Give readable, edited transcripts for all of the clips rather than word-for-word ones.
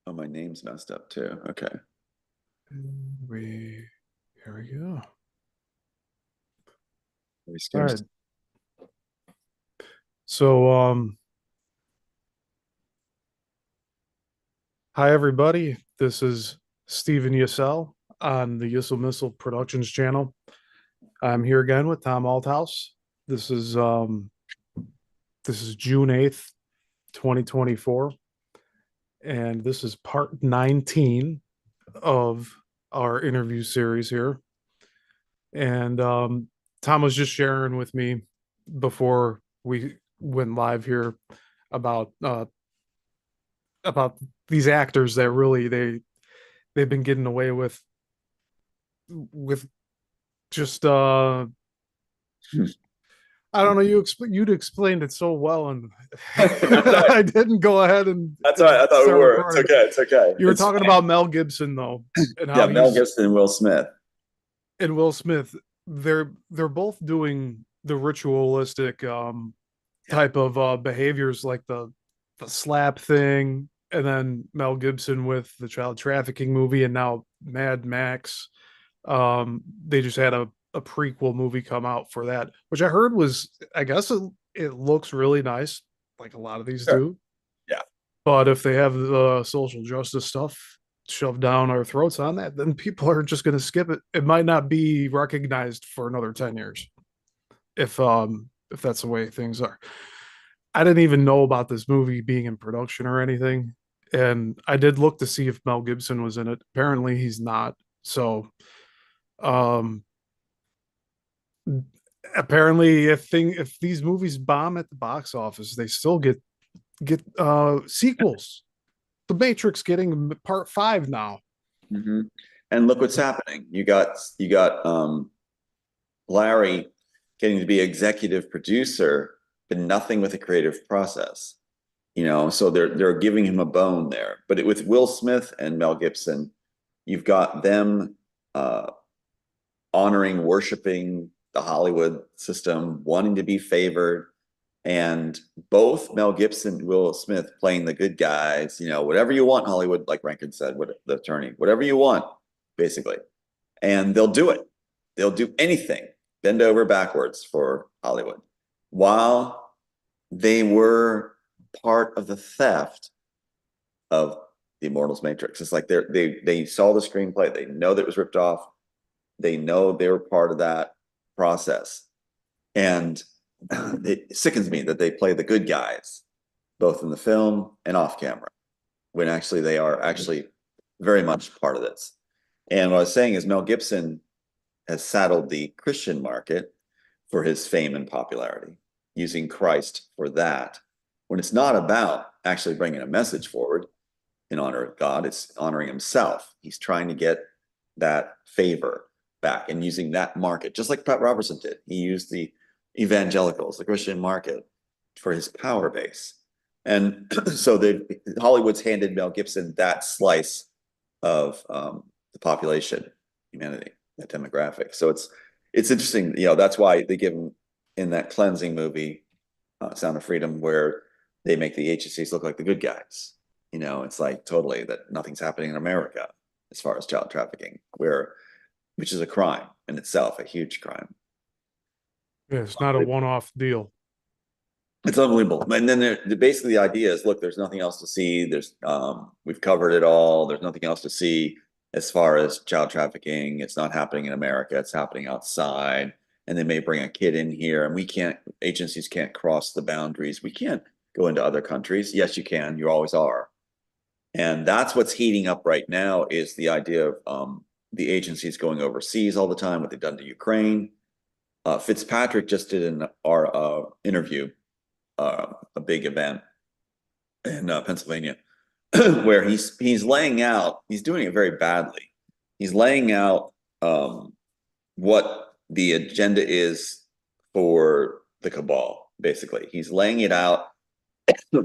Oh, my name's messed up too. Okay. We Here we go. Very All right. scarce. So hi everybody. This is Stephen Yisel on the Yissilmissil Productions channel. I'm here again with Tom Althouse. This is um this is June 8th, 2024, and this is part 19 of our interview series here. And Tom was just sharing with me before we went live here about about these actors that really they've been getting away with just I don't know, you'd explained it so well, and That's all right. I didn't go ahead That's all and right. I thought we start were. It's recording. okay. It's okay. You were It's talking about Mel Gibson though, and yeah. how Mel he's Gibson and Will Smith. and Will Smith. They're both doing the ritualistic Yeah. type of behaviors, like the slap thing, and then Mel Gibson with the child trafficking movie, and now Mad Max. They just had a prequel movie come out for that, which I heard was, I guess it looks really nice, like a lot of these Sure. do. Yeah. But if they have the social justice stuff shoved down our throats on that, then people are just going to skip it. It might not be recognized for another 10 years if that's the way things are. I didn't even know about this movie being in production or anything. And I did look to see if Mel Gibson was in it. Apparently he's not. So um apparently if these movies bomb at the box office, they still get sequels. The Matrix getting part 5 now. hmm And look what's happening. You got Larry getting to be executive producer, but nothing with a creative process. So they're giving him a bone there. But with Will Smith and Mel Gibson, you've got them uh, honoring, worshiping the Hollywood system, wanting to be favored, and both Mel Gibson and Will Smith playing the good guys. Whatever you want, Hollywood, like Rankin said, what the attorney, whatever you want, basically, and they'll do it. They'll do anything, bend over backwards for Hollywood, while they were part of the theft of the Immortals Matrix. It's like they saw the screenplay, they know that it was ripped off, they know they were part of that process. And it sickens me that they play the good guys, both in the film and off camera, when actually they are actually very much part of this. And what I was saying is Mel Gibson has saddled the Christian market for his fame and popularity, using Christ for that. When it's not about actually bringing a message forward in honor of God, it's honoring himself. He's trying to get that favor back and using that market, just like Pat Robertson did. He used the evangelicals, the Christian market, for his power base. And so Hollywood's handed Mel Gibson that slice of the population, humanity, that demographic. So it's interesting. That's why they give him in that cleansing movie, Sound of Freedom, where they make the agencies look like the good guys. It's like totally that nothing's happening in America as far as child trafficking, which is a crime in itself, a huge crime. Yeah, it's not a one-off deal. It's unbelievable. And then basically the idea is, look, there's nothing else to see. We've covered it all. There's nothing else to see as far as child trafficking. It's not happening in America. It's happening outside. And they may bring a kid in here, and agencies can't cross the boundaries. We can't go into other countries. Yes, you can. You always are. And that's what's heating up right now is the idea of the agencies going overseas all the time, what they've done to Ukraine. Fitzpatrick just did our interview, a big event in Pennsylvania, where he's laying out. He's doing it very badly. He's laying out what the agenda is for the cabal. Basically, he's laying it out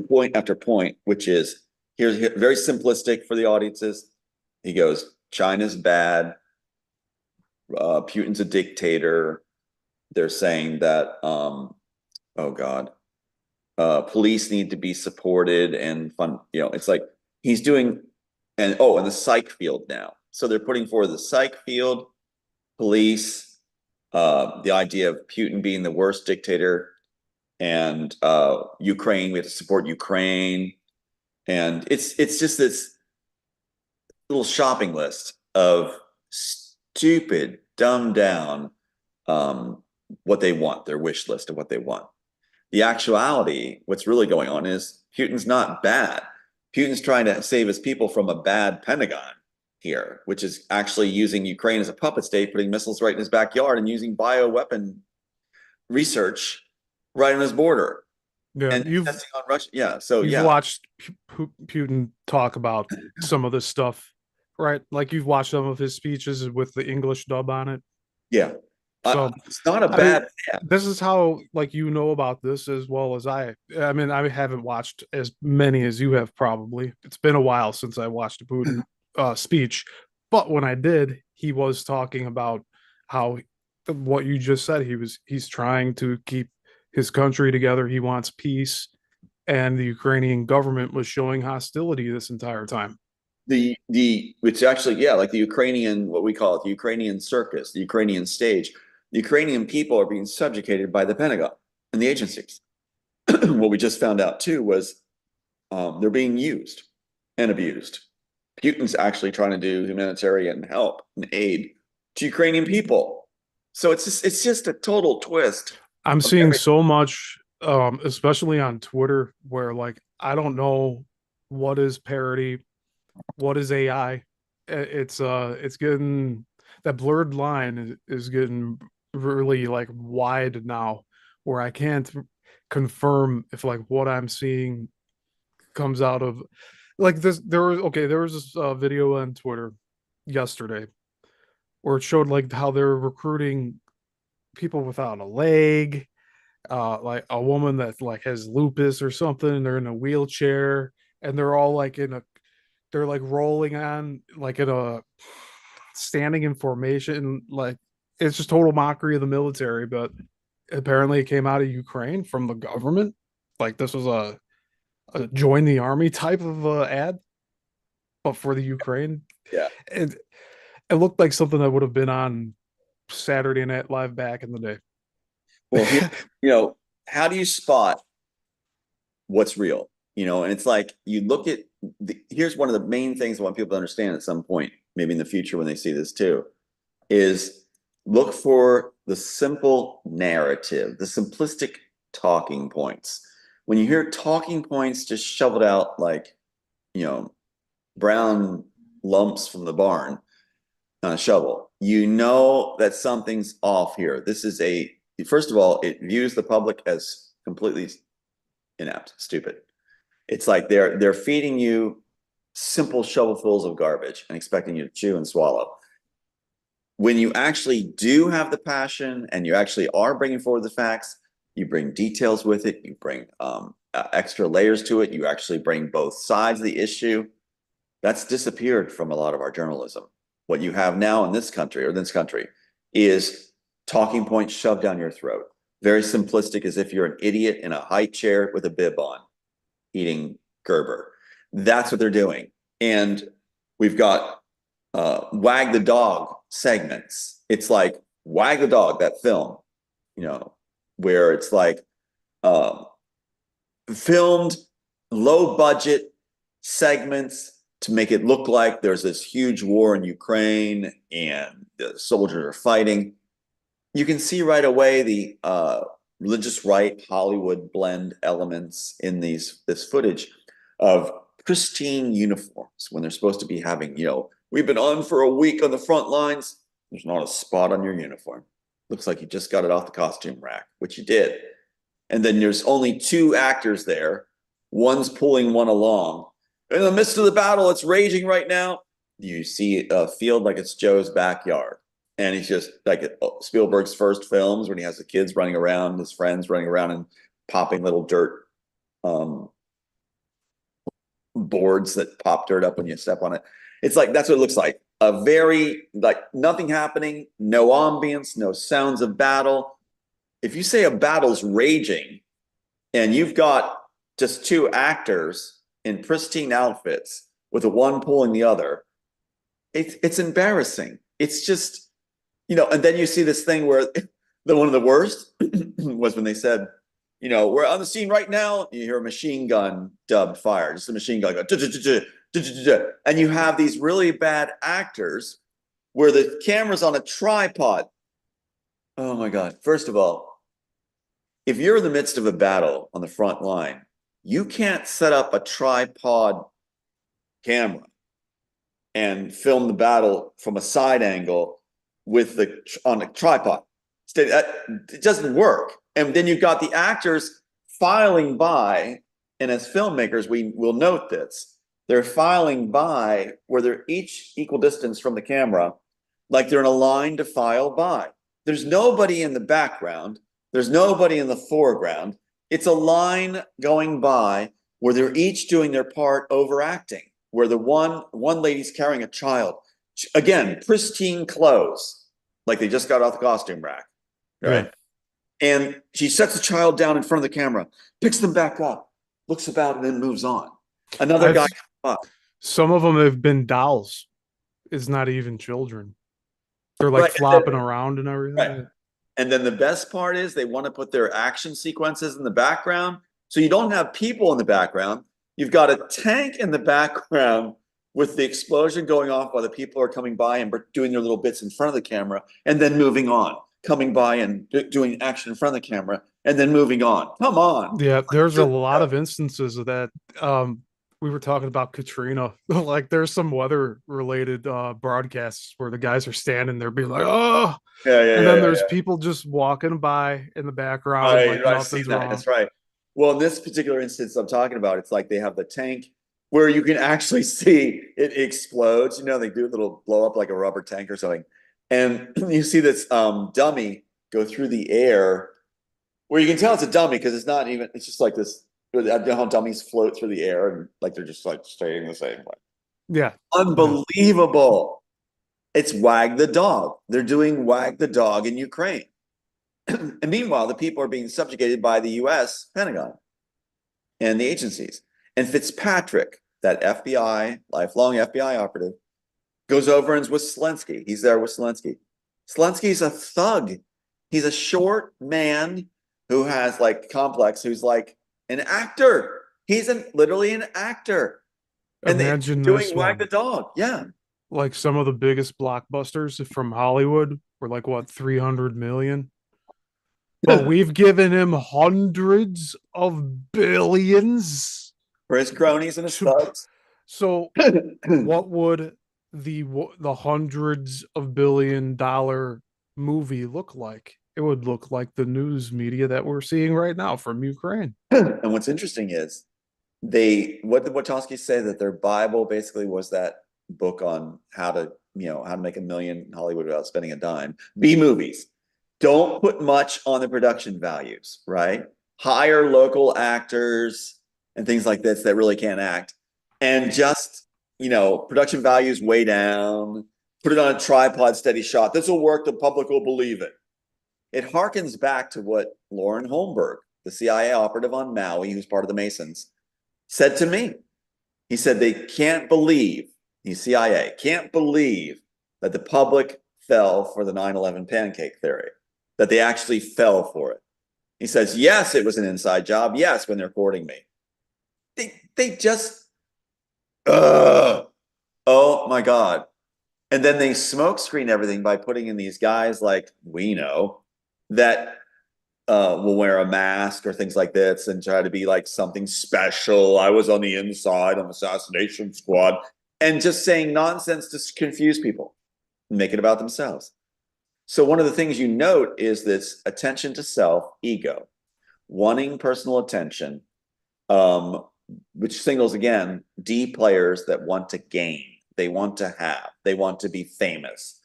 point after point, which is here's very simplistic for the audiences. He goes, China's bad. Putin's a dictator. They're saying that, oh God, police need to be supported and fun. It's like he's doing and the psych field now. So they're putting forward the psych field, police, the idea of Putin being the worst dictator, and Ukraine. We have to support Ukraine, and it's just this little shopping list of stupid, dumbed down what they want, their wish list of what they want. The actuality, what's really going on is Putin's not bad. Putin's trying to save his people from a bad Pentagon here, which is actually using Ukraine as a puppet state, putting missiles right in his backyard and using bioweapon research right on his border Yeah, and testing on Russia. Yeah. So you've yeah, watched Putin talk about some of this stuff, right? Like you've watched some of his speeches with the English dub on it. yeah. So It's not a I mean, bad. Yeah, this is how like you know about this as well as I. I mean, I haven't watched as many as you have probably. It's been a while since I watched a Putin speech, but when I did, he was talking about how what you just said. He's trying to keep his country together. He wants peace, and the Ukrainian government was showing hostility this entire time. the which actually, yeah, like the Ukrainian, what we call it, the Ukrainian circus, the Ukrainian stage. The Ukrainian people are being subjugated by the Pentagon and the agencies. What we just found out too was they're being used and abused. Putin's actually trying to do humanitarian help and aid to Ukrainian people. So it's just a total twist I'm of seeing everything. so much, especially on Twitter, where like I don't know what is parody, what is AI. It's getting that blurred line is getting really like wide now, where I can't confirm if like what I'm seeing comes out of like this. There was this video on Twitter yesterday where it showed like how they're recruiting people without a leg, like a woman that like has lupus or something, and they're in a wheelchair, and they're all like they're like rolling on like in a standing in formation, like it's just total mockery of the military. But apparently, it came out of Ukraine from the government. Like this was a join the army type of ad, but for the Ukraine, Yeah. and it looked like something that would have been on Saturday Night Live back in the Well, here, day. how do you spot what's real? And it's like you look at here's one of the main things I want people to understand at some point, maybe in the future when they see this too, is look for the simple narrative, the simplistic talking points. When you hear talking points just shoveled out like, you know, brown lumps from the barn on a shovel, you know that something's off here. First of all, it views the public as completely inept, stupid. It's like they're feeding you simple shovelfuls of garbage and expecting you to chew and swallow. When you actually do have the passion and you actually are bringing forward the facts, you bring details with it, you bring extra layers to it, you actually bring both sides of the issue. That's disappeared from a lot of our journalism. What you have now in this country, is talking points shoved down your throat. Very simplistic, as if you're an idiot in a high chair with a bib on, eating Gerber. That's what they're doing. And we've got Wag the Dog segments. It's like Wag the Dog, that film, where it's like um, filmed low budget segments to make it look like there's this huge war in Ukraine and the soldiers are fighting. You can see right away the religious right Hollywood blend elements in this footage of pristine uniforms when they're supposed to be having, we've been on for a week on the front lines. There's not a spot on your uniform. Looks like you just got it off the costume rack, which you did. And then there's only two actors there. One's pulling one along. In the midst of the battle, it's raging right now. You see a field like it's Joe's backyard. And he's just like Spielberg's first films when he has the kids running around, his friends running around and popping little dirt boards that pop dirt up when you step on it. It's like that's what it looks like. A very like nothing happening, no ambience, no sounds of battle. If you say a battle's raging and you've got just two actors in pristine outfits with the one pulling the other. It's embarrassing. It's just, and then you see this thing where one of the worst was when they said, we're on the scene right now. You hear a machine gun dubbed fire, just a machine gun go, and you have these really bad actors where the camera's on a tripod. Oh my God. First of all, if you're in the midst of a battle on the front line, you can't set up a tripod camera and film the battle from a side angle on a tripod. It doesn't work. And then you've got the actors filing by, and as filmmakers, we will note this. They're filing by where they're each equal distance from the camera, like they're in a line to file by. There's nobody in the background. There's nobody in the foreground. It's a line going by where they're each doing their part overacting, where the one lady's carrying a child. Again, pristine clothes, like they just got off the costume rack, right? Yeah. And she sets the child down in front of the camera, picks them back up, looks about, and then moves on. Another guy comes up. Some of them have been dolls. It's not even children. They're like flopping around and everything. Right. And then the best part is they want to put their action sequences in the background. So you don't have people in the background. You've got a tank in the background with the explosion going off while the people are coming by and doing their little bits in front of the camera and then moving on, coming by and doing action in front of the camera and then moving on. Come on. Yeah, there's a lot of instances of that. We were talking about Katrina. Like there's some weather related broadcasts where the guys are standing there being like, oh, and then there's people just walking by in the background. Right, like I've seen that. That's right. Well, in this particular instance I'm talking about, it's like they have the tank where you can actually see it explodes. They do a little blow up like a rubber tank or something. And you see this dummy go through the air where you can tell it's a dummy because it's not even, it's just like this. How dummies float through the air and like they're just like staying the same way. Yeah. Unbelievable. It's Wag the Dog. They're doing Wag the Dog in Ukraine. And meanwhile, the people are being subjugated by the US Pentagon and the agencies. And Fitzpatrick, that FBI, lifelong FBI operative, goes over and is with Zelensky. He's there with Zelensky. Zelensky's a thug. He's a short man who has like complex, who's like an actor. He's literally an actor. And imagine they're doing Wag the Dog. Yeah. Like some of the biggest blockbusters from Hollywood were like, what, 300 million? But we've given him hundreds of billions for his cronies and his thugs. So what would the hundreds of $billion movie look like? It would look like the news media that we're seeing right now from Ukraine. And what's interesting is what did Wachowski say, that their Bible basically was that book on how to make $1 million in Hollywood without spending a dime. B movies. Don't put much on the production values, right? Hire local actors and things like this that really can't act. And just, production values way down. Put it on a tripod, steady shot. This will work. The public will believe it. It harkens back to what Lauren Holmberg, the CIA operative on Maui, who's part of the Masons, said to me. He said they can't believe, the CIA can't believe that the public fell for the 9/11 pancake theory, that they actually fell for it. He says, yes, it was an inside job. Yes, when they're courting me. They just, oh my God. And then they smoke screen everything by putting in these guys like we know that will wear a mask or things like this and try to be like something special. I was on the inside on the assassination squad, and just saying nonsense to confuse people and make it about themselves. So one of the things you note is this attention to self, ego, wanting personal attention, which signals, again, D players that want to gain. They want to have. They want to be famous.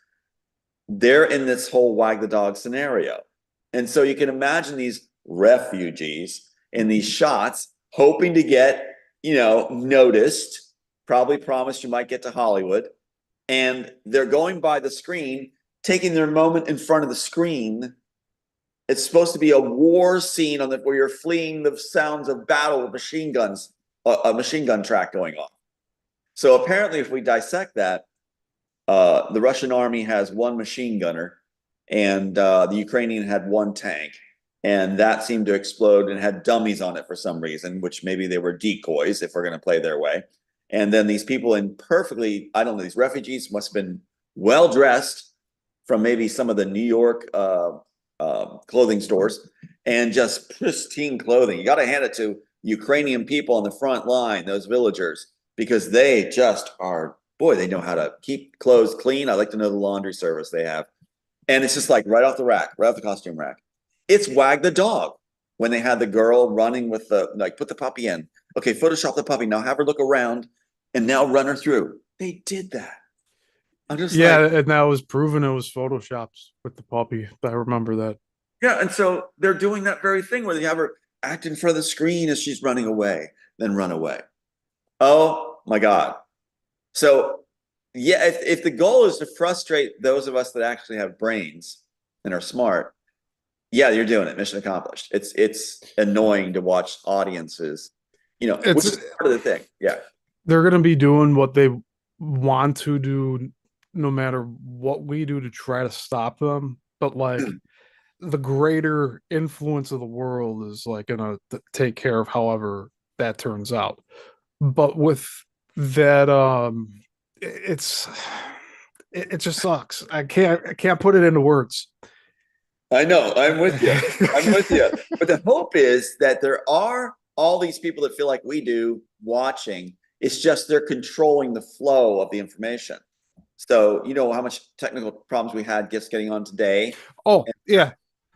They're in this whole wag the dog scenario. And so you can imagine these refugees in these shots hoping to get, noticed, probably promised you might get to Hollywood. And they're going by the screen, taking their moment in front of the screen. It's supposed to be a war scene where you're fleeing the sounds of battle with machine guns, a machine gun track going off. So apparently, if we dissect that, the Russian army has one machine gunner, and the Ukrainian had one tank, and that seemed to explode and had dummies on it for some reason, which maybe they were decoys if we're going to play their way. And then these people in perfectly, I don't know, these refugees must have been well dressed from maybe some of the New York clothing stores, and just pristine clothing. You got to hand it to Ukrainian people on the front line, those villagers, because they just are, boy, they know how to keep clothes clean. I like to know the laundry service they have. And it's just like right off the rack, right off the costume rack. It's Wag the Dog when they had the girl running with the, like, put the puppy in. Okay, Photoshop the puppy. Now have her look around and now run her through. They did that. I'm just Yeah, like, and that was proven it was photoshops with the puppy. I remember that. yeah. And so they're doing that very thing where they have her act in front of the screen as she's running away, then run away. Oh my God. So, yeah, if the goal is to frustrate those of us that actually have brains and are smart, yeah, you're doing it. Mission accomplished. It's annoying to watch audiences, which It's is part of the thing. Yeah. they're gonna be doing what they want to do, no matter what we do to try to stop them. But like the greater influence of the world is like gonna take care of however that turns out. But with that, it's it just sucks. I can't put it into words. I know. I'm with you. I'm with you. But the hope is that there are all these people that feel like we do watching. It's just they're controlling the flow of the information. So you know how much technical problems we had just getting on today. Oh And, yeah.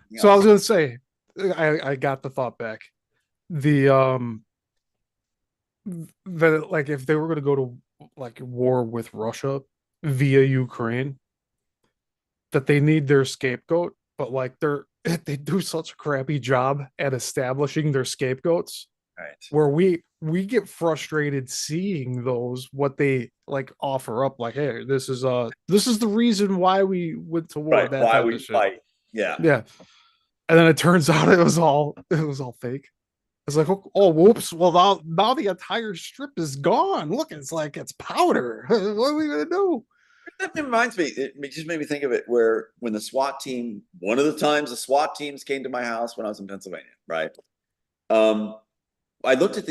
you So I know, was gonna say, I got the thought back. The that like if they were gonna go to like war with Russia via Ukraine, that they need their scapegoat, but like they do such a crappy job at establishing their scapegoats right. where we get frustrated seeing those what they like offer up like, hey, this is the reason why we went to war, Right. that Why type of we shit. fight. Yeah. Yeah. And then it turns out it was all fake. It's like, oh, whoops. Well, now the entire strip is gone. Look, it's like it's powder. What are we gonna do? That reminds me, it just made me think of it where when the SWAT team, one of the times the SWAT teams came to my house when I was in Pennsylvania, right? Um, I looked at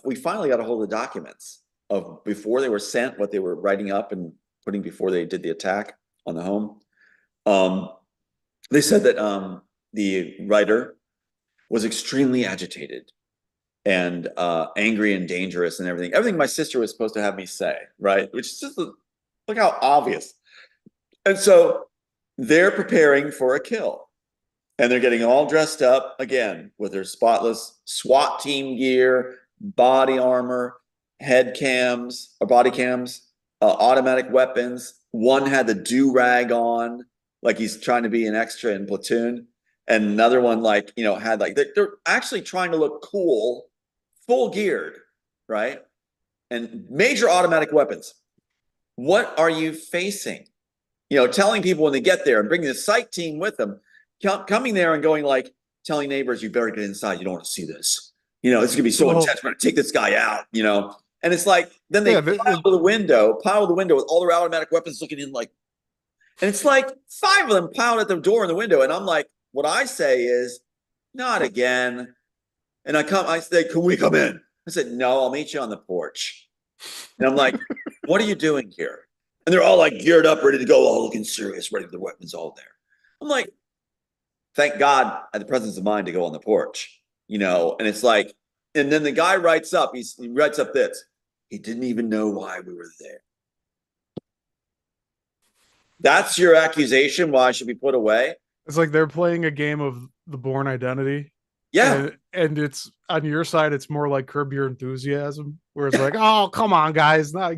we finally got a hold of the documents of before they were sent, what they were writing up and putting before they did the attack on the home. Um, they said that the writer was extremely agitated and angry and dangerous and everything my sister was supposed to have me say, right? Which is just look how obvious. And so they're preparing for a kill, and they're getting all dressed up again with their spotless SWAT team gear, body armor, head cams or body cams, automatic weapons. One had the do-rag on, like he's trying to be an extra in Platoon, and another one like had like they're actually trying to look cool, full geared, right? And major automatic weapons. What are you facing? Telling people when they get there and bringing the site team with them, coming there and going like, telling neighbors, you better get inside. You don't want to see this. It's going to be so Well, intense. We're going to take this guy out, And it's like, then they yeah, pile the window with all their automatic weapons looking in like, and it's like 5 of them piled at the door in the window. And I'm like, what I say is, not again. And I say, can we come in? I said, no, I'll meet you on the porch. And I'm like, what are you doing here? And they're all like geared up, ready to go, all looking serious, ready with the weapons all there. I'm like, thank God I had the presence of mind to go on the porch, and it's like, and then the guy writes up, he writes up this. He didn't even know why we were there. That's your accusation why I should be put away? it's like they're playing a game of the Born Identity, Yeah. and it's on your side. It's more like Curb Your Enthusiasm, where it's like, oh, come on, guys, not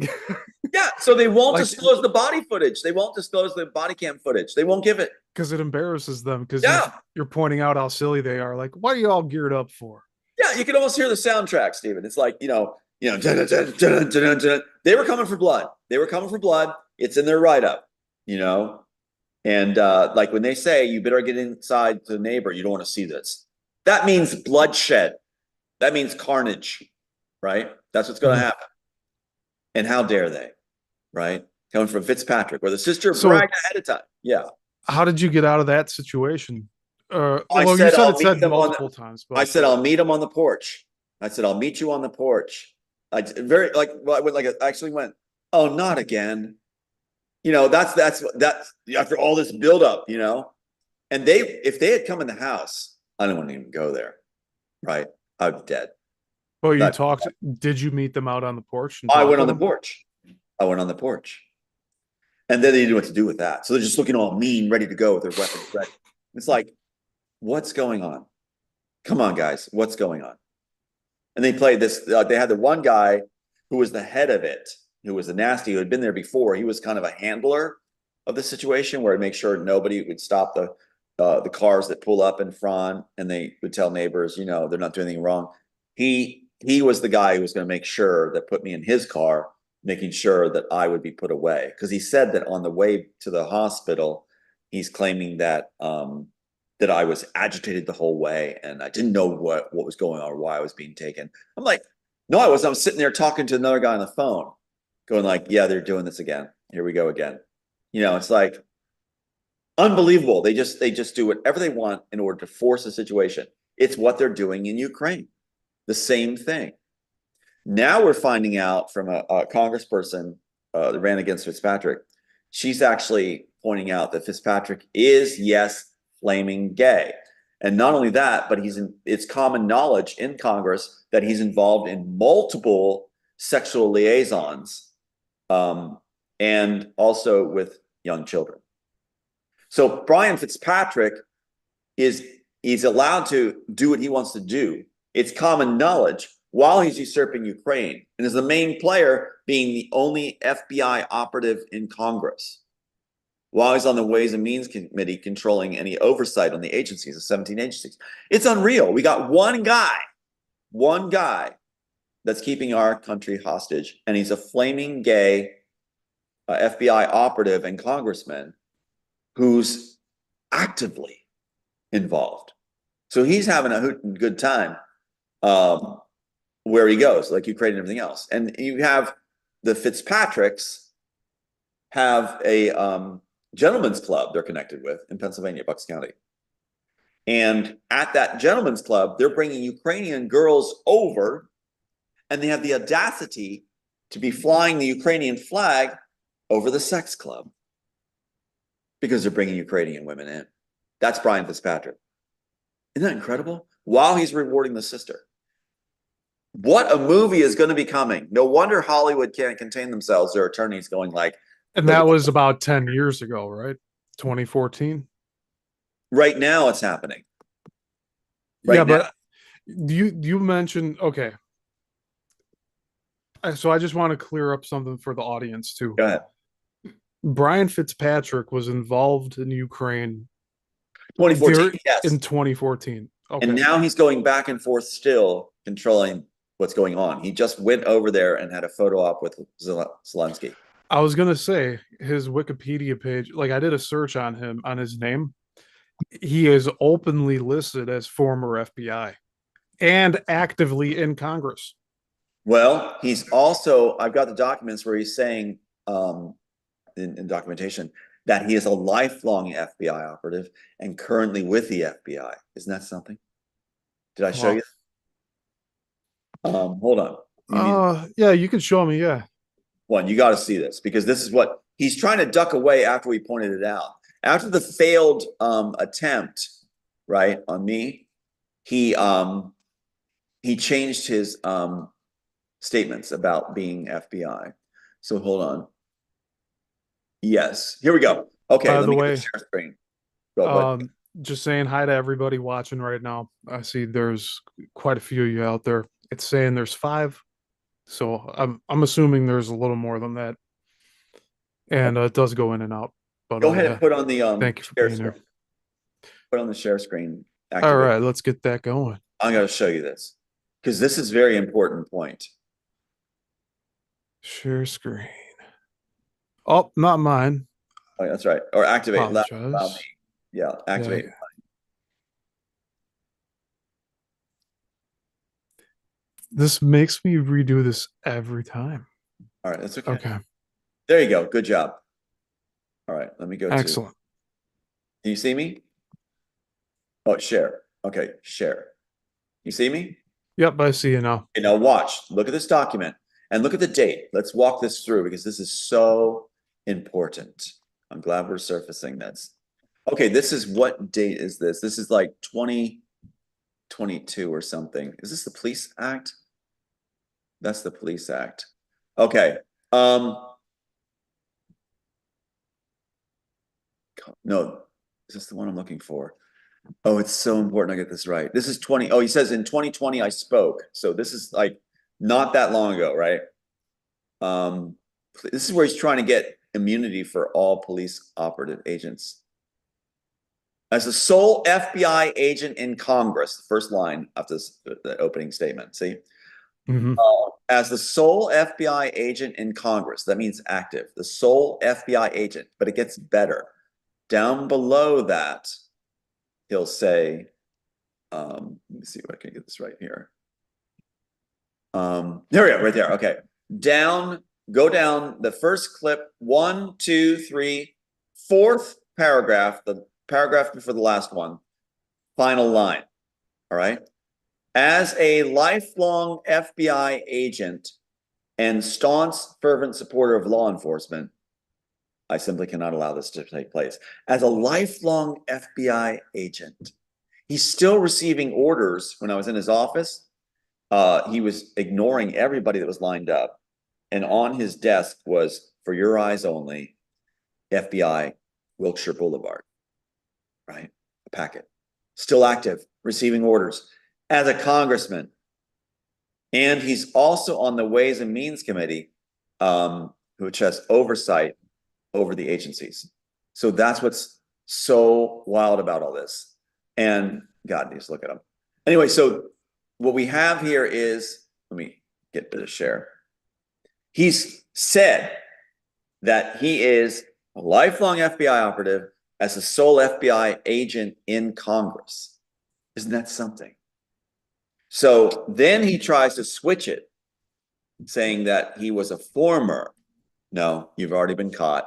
Yeah. So they won't like disclose the body footage. They won't disclose the body cam footage. They won't give it. because it embarrasses them because Yeah. you're pointing out how silly they are. Like, what are you all geared up for? Yeah. You can almost hear the soundtrack, Stephen. It's like, dun, dun, dun, dun, dun, dun. They were coming for blood. They were coming for blood. It's in their write up, And like when they say you better get inside to the neighbor, you don't want to see this. That means bloodshed. That means carnage, right? That's what's going to happen. And how dare they, right? Coming from Fitzpatrick, where the sister So bragged ahead of time. Yeah. how did you get out of that situation? I Well, you said said I'll it meet said them on multiple the, times, I but said I'll meet them on the porch. I said I'll meet you on the porch. I very like well, I went like I actually went, oh, not again. That's after all this buildup, And if they had come in the house, I don't want to even go there, right? I'd be dead. well, you Not, talked. Did you meet them out on the porch and I talk went on with the them? porch. I went on the porch. And then they didn't know what to do with that. So they're just looking all mean, ready to go with their weapons ready. It's like, what's going on? Come on, guys, what's going on? And they played this. They had the one guy who was the head of it, who was a nasty, who had been there before. He was kind of a handler of the situation, where it makes sure nobody would stop the cars that pull up in front, and they would tell neighbors, they're not doing anything wrong. He was the guy who was going to make sure that put me in his car, making sure that I would be put away, because he said that on the way to the hospital, he's claiming that I was agitated the whole way and I didn't know what was going on or why I was being taken. I'm like, no, I wasn't. I was sitting there talking to another guy on the phone, going like, yeah, they're doing this again. Here we go again. It's like unbelievable. They just do whatever they want in order to force a situation. It's what they're doing in Ukraine. The same thing. Now we're finding out from a congressperson that ran against Fitzpatrick. She's actually pointing out that Fitzpatrick is, yes, flaming gay. And not only that, but it's common knowledge in Congress that he's involved in multiple sexual liaisons, and also with young children. So Brian Fitzpatrick he's allowed to do what he wants to do. It's common knowledge while he's usurping Ukraine and is the main player, being the only FBI operative in Congress, while he's on the Ways and Means Committee controlling any oversight on the agencies, the 17 agencies. It's unreal. We got one guy that's keeping our country hostage, and he's a flaming gay FBI operative and congressman who's actively involved. So he's having a good time where he goes, like Ukraine and everything else. And you have the Fitzpatricks have a gentleman's club they're connected with in Pennsylvania, Bucks County. And at that gentleman's club, they're bringing Ukrainian girls over, and they have the audacity to be flying the Ukrainian flag over the sex club because they're bringing Ukrainian women in. That's Brian Fitzpatrick. Isn't that incredible? While he's rewarding the sister. What a movie is going to be coming. No wonder Hollywood can't contain themselves. Their attorneys going like, And that was about 10 years ago, right? 2014. right now it's happening. Yeah, Right now. but you mentioned, okay. So I just want to clear up something for the audience too. Go ahead. Brian Fitzpatrick was involved in Ukraine 2014, there yes. in 2014. And Okay. now he's going back and forth still controlling what's going on. He just went over there and had a photo op with Zelensky. I was gonna say his Wikipedia page, like I did a search on him on his name. He is openly listed as former FBI and actively in Congress. Well, he's also, I've got the documents where he's saying in documentation that he is a lifelong FBI operative and currently with the FBI. Isn't that something? Did I show Wow. you? Hold on. You need Yeah, you can show me, yeah. one. You got to see this, because this is what he's trying to duck away after we pointed it out. After the failed attempt, right, on me, he changed his statements about being FBI. So hold on. Yes, here we go. Okay, By let the me get the way, share screen. Go ahead. um, just saying hi to everybody watching right now. I see there's quite a few of you out there. It's saying there's 5, so I'm assuming there's a little more than that, and it does go in and out. But Go ahead and yeah, put on the thank you for share being screen. here. Put on the share screen. All Activate. right, let's get that going. I'm going to show you this because this is very important point. Share screen. Oh, not mine. Oh, that's right. Or activate. Allow me. Apologize. Yeah, Yeah, activate. this makes me redo this every time. All right, that's okay. Okay. There you go. Good job. All right, let me go to. Excellent. Do you see me? Oh, share. Okay, share. You see me? Yep, I see you now. Okay, now watch. Look at this document and look at the date. Let's walk this through because this is so important. I'm glad we're surfacing this. Okay, this is what date is this? This is like 2022 or something. Is this the Police Act? That's the Police Act. Okay. No, is this the one I'm looking for? Oh, it's so important I get this right. This is 20. Oh, he says in 2020 I spoke. So this is like not that long ago, right? This is where he's trying to get immunity for all police operative agents. As the sole FBI agent in Congress, the first line of this the opening statement. See, Hmm. as the sole FBI agent in Congress, that means active. The sole FBI agent, but it gets better. Down below that, he'll say, let me see if I can get this right here. There we go, right there. Okay. Go down the first clip, 1, 2, 3, fourth paragraph, the paragraph before the last one, final line. All right. As a lifelong FBI agent and staunch, fervent supporter of law enforcement, I simply cannot allow this to take place. As a lifelong FBI agent, he's still receiving orders. When I was in his office, he was ignoring everybody that was lined up. And on his desk was, for your eyes only, FBI, Wilshire Boulevard, right? A packet. Still active, receiving orders as a congressman. And he's also on the Ways and Means Committee, which has oversight over the agencies. So that's what's so wild about all this. And God, just look at him. Anyway, so what we have here is, let me get to the share. He's said that he is a lifelong FBI operative as a sole FBI agent in Congress. Isn't that something? So then he tries to switch it, saying that he was a former. No, you've already been caught,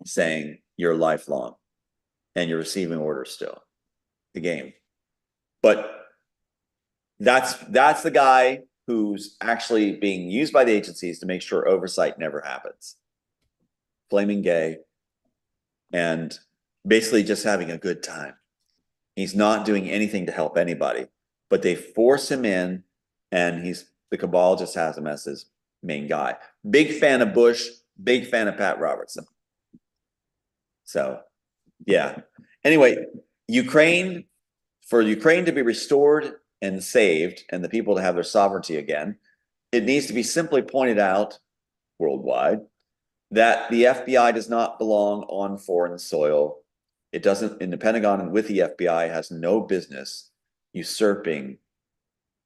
saying you're lifelong and you're receiving orders still. The game. But that's the guy who's actually being used by the agencies to make sure oversight never happens. Flaming gay and basically just having a good time. He's not doing anything to help anybody, but they force him in, and the cabal just has him as his main guy. Big fan of Bush, big fan of Pat Robertson. So, yeah. Anyway, for Ukraine to be restored and saved and the people to have their sovereignty again, it needs to be simply pointed out worldwide that the FBI does not belong on foreign soil. It doesn't, in the Pentagon and with the FBI, has no business usurping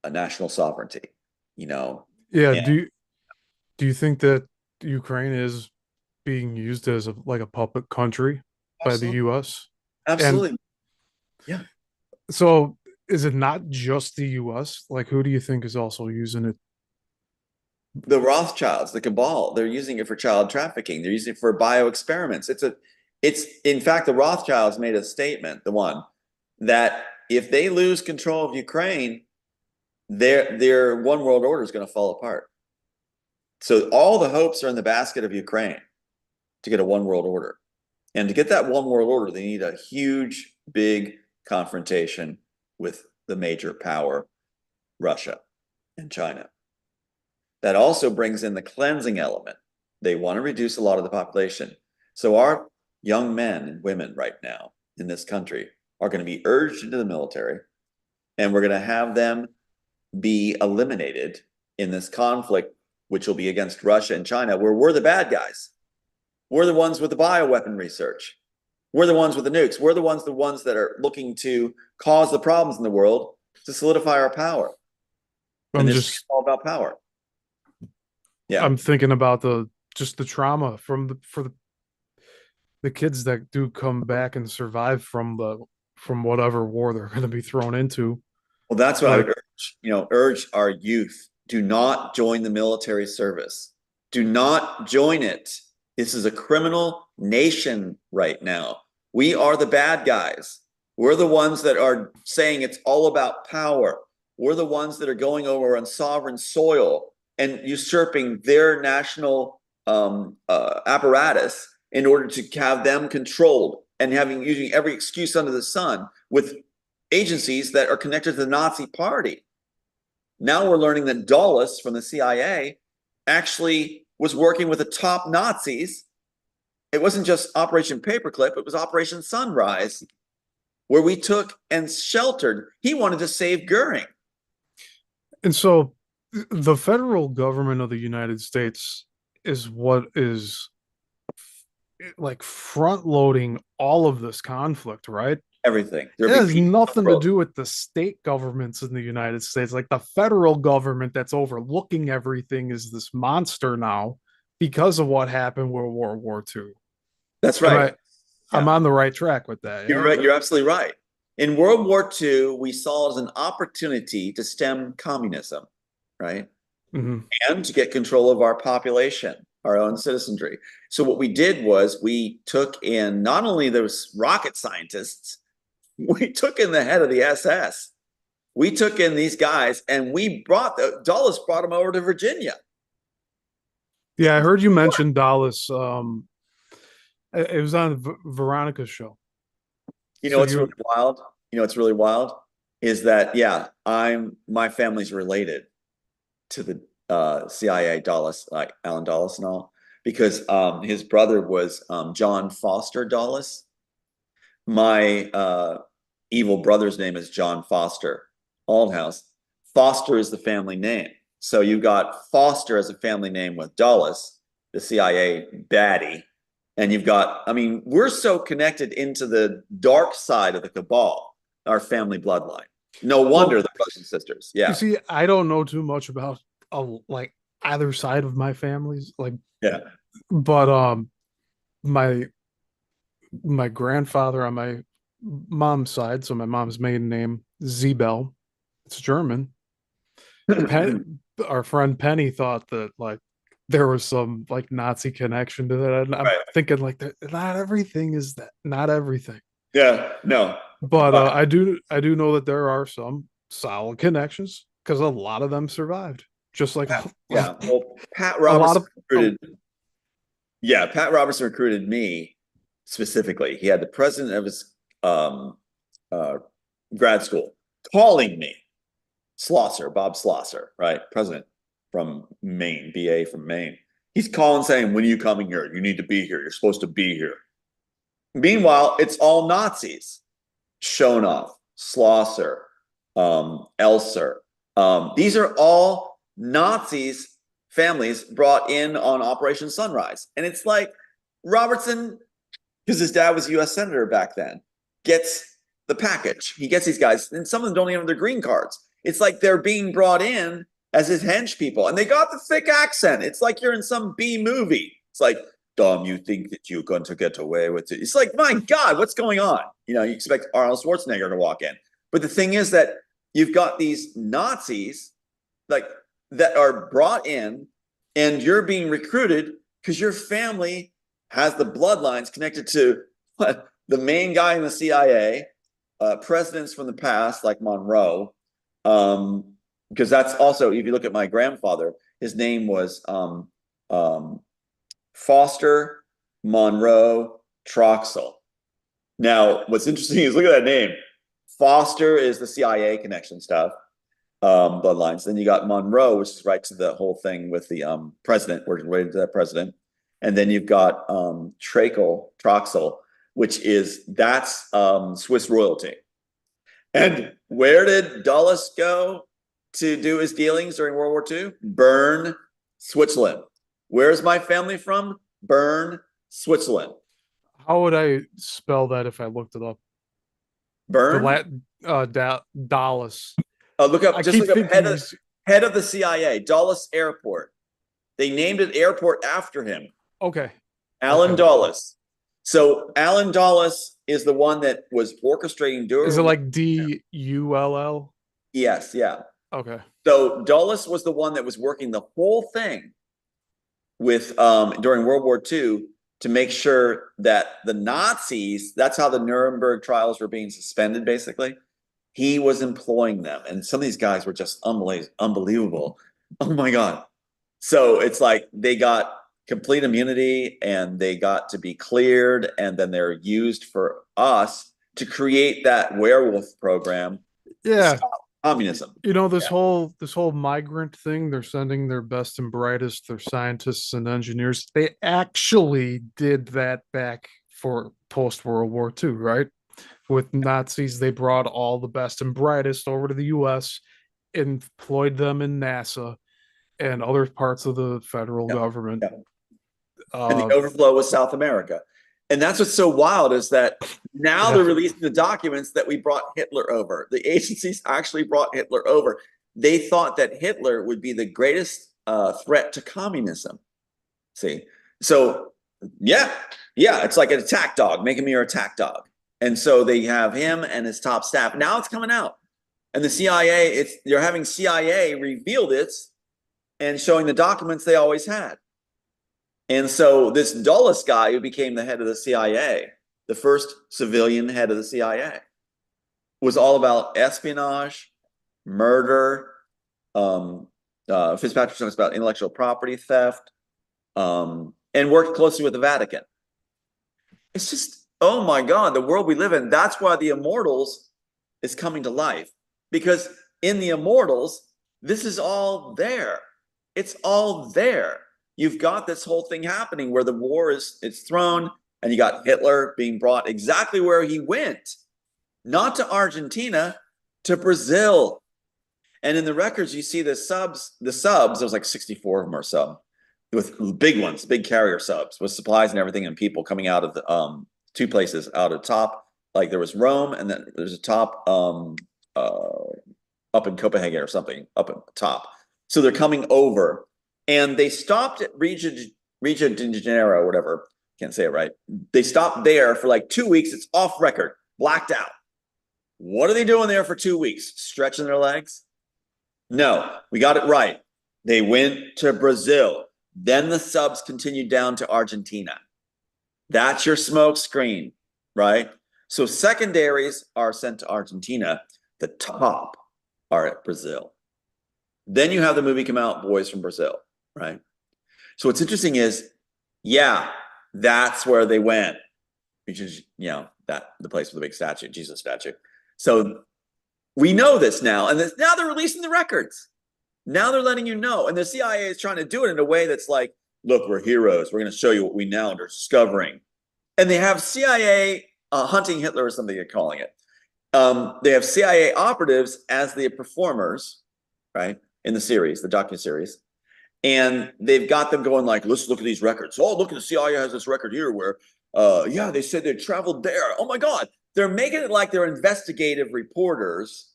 a national sovereignty, you know? Yeah. And Do you think that Ukraine is being used as like a puppet country by the absolutely, U.S.? And absolutely. Yeah. so is it not just the U.S.? Like, who do you think is also using it? The Rothschilds, the cabal, they're using it for child trafficking. They're using it for bio experiments. It's in fact, the Rothschilds made a statement, the one that if they lose control of Ukraine, their one world order is going to fall apart. So all the hopes are in the basket of Ukraine to get a one world order. And to get that one world order, they need a huge, big confrontation with the major power, Russia and China. That also brings in the cleansing element. They want to reduce a lot of the population. So our young men and women right now in this country are going to be urged into the military, and we're going to have them be eliminated in this conflict, which will be against Russia and China, where we're the bad guys. We're the ones with the bioweapon research. We're the ones with the nukes. We're the ones that are looking to cause the problems in the world to solidify our power. And I'm this is just all about power. Yeah. I'm thinking about the trauma from the kids that do come back and survive from whatever war they're going to be thrown into. Well, that's what I would Like, urge. Urge our youth: do not join the military service. Do not join it. This is a criminal nation right now. We are the bad guys. We're the ones that are saying it's all about power. We're the ones that are going over on sovereign soil and usurping their national apparatus in order to have them controlled and using every excuse under the sun with agencies that are connected to the Nazi party. Now we're learning that Dulles from the CIA actually was working with the top Nazis. It wasn't just Operation Paperclip, it was Operation Sunrise, where we took and sheltered. He wanted to save Goering. And so the federal government of the United States is what is like front loading all of this conflict, right? Everything. It has nothing to do with the state governments in the United States. Like the federal government that's overlooking everything is this monster now because of what happened with World War II. That's right. I'm on the right track with that. You're right. You're absolutely right. In World War II, we saw it as an opportunity to stem communism, right? Mm-hmm. And to get control of our population, our own citizenry. So what we did was we took in not only those rocket scientists, we took in the head of the SS. We took in these guys, and we Dulles brought them over to Virginia. Yeah, I heard you mention Dulles. It was on Veronica's show. You know what's really wild? You know what's really wild is that my family's related to the CIA Dulles, like Alan Dulles and all, because his brother was John Foster Dulles. My evil brother's name is John Foster Althouse. Foster is the family name. So you got Foster as a family name with Dulles, the CIA baddie. And you've got, I mean, we're so connected into the dark side of the cabal, our family bloodline. No wonder the brothers and sisters. Yeah. You see, I don't know too much about like either side of my families. Like, yeah. But my grandfather on my mom's side, so my mom's maiden name, Zebel, it's German. Our friend Penny thought that like there was some like Nazi connection to that. And I'm thinking like that not everything is that, not everything. Yeah, no. But I do know that there are some solid connections because a lot of them survived. Just like well, Pat Robertson Pat Robertson recruited me specifically. He had the president of his grad school calling me, Bob Schlosser, right? President from Maine, BA from Maine. He's calling saying, when are you coming here? You need to be here. You're supposed to be here. Meanwhile, it's all Nazis. Schonoff, Schlosser, Elser. These are all Nazis, families brought in on Operation Sunrise. And it's like Robertson, because his dad was a U.S. Senator back then, gets the package. He gets these guys, and some of them don't even have their green cards. It's like they're being brought in as his hench people, and they got the thick accent. It's like you're in some B movie. It's like, Dom, you think that you're going to get away with it? It's like, my God, what's going on? You know, you expect Arnold Schwarzenegger to walk in. But the thing is that you've got these Nazis like that are brought in, and you're being recruited because your family has the bloodlines connected to the main guy in the CIA, presidents from the past like Monroe, because that's also, if you look at my grandfather, his name was Foster Monroe Troxel. Now, what's interesting is look at that name. Foster is the CIA connection stuff, bloodlines. Then you got Monroe, which is right to the whole thing with the president, working right into that president. And then you've got Troxel, which that's Swiss royalty. And where did Dulles go to do his dealings during World War II? Bern, Switzerland. Where's my family from? Bern, Switzerland. How would I spell that if I looked it up? Bern? Dulles. Look up head of the CIA, Dulles Airport. They named it airport after him. Okay. Alan Dulles. So Alan Dulles is the one that was orchestrating. Is it like Dull? Yes, yeah. Okay. So Dulles was the one that was working the whole thing with during World War II to make sure that the Nazis, that's how the Nuremberg trials were being suspended, basically. He was employing them. And some of these guys were just unbelievable. Oh my God. So it's like they got complete immunity and they got to be cleared, and then they're used for us to create that werewolf program to Yeah. stop communism. You know, Yeah. this whole migrant thing, they're sending their best and brightest, their scientists and engineers. They actually did that back for post World War II, right? With Nazis, they brought all the best and brightest over to the US, employed them in NASA and other parts of the federal Yeah. government. Yeah. And the Uh, overflow was South America. And that's what's so wild is that now yeah, they're releasing the documents that we brought Hitler over. The agencies actually brought Hitler over. They thought that Hitler would be the greatest threat to communism. See, so yeah, yeah, it's like an attack dog. Make him your attack dog. And so they have him and his top staff. Now it's coming out, and the CIA. They're having CIA reveal this and showing the documents they always had. And so this Dulles guy who became the head of the CIA, the first civilian head of the CIA, was all about espionage, murder. Fitzpatrick talks about intellectual property theft, and worked closely with the Vatican. It's just, oh my God, the world we live in. That's why the Immortals is coming to life. Because in the Immortals, this is all there. It's all there. You've got this whole thing happening where the war it's thrown, and you got Hitler being brought exactly where he went, not to Argentina, to Brazil. And in the records, you see the subs, there's like 64 of them or so, with big ones, big carrier subs with supplies and everything, and people coming out of the two places out of top. Like there was Rome, and then there's a top up in Copenhagen or something up at the top. So they're coming over, and they stopped at Rio de Janeiro, whatever. Can't say it right. They stopped there for like 2 weeks. It's off record, blacked out. What are they doing there for 2 weeks? Stretching their legs? No, we got it right. They went to Brazil. Then the subs continued down to Argentina. That's your smoke screen, right? So secondaries are sent to Argentina. The top are at Brazil. Then you have the movie come out, Boys from Brazil, right? So what's interesting is, yeah, that's where they went, which is, that the place with the big statue, Jesus statue. So we know this now, and now they're releasing the records. Now they're letting you know, and the CIA is trying to do it in a way that's like, look, we're heroes. We're going to show you what we now are discovering. And they have CIA hunting Hitler, or something they're calling it. They have CIA operatives as the performers, right, in the series, the docuseries. And they've got them going like, let's look at these records. Oh, look at the CIA has this record here where, yeah, they said they traveled there. Oh my God. They're making it like they're investigative reporters.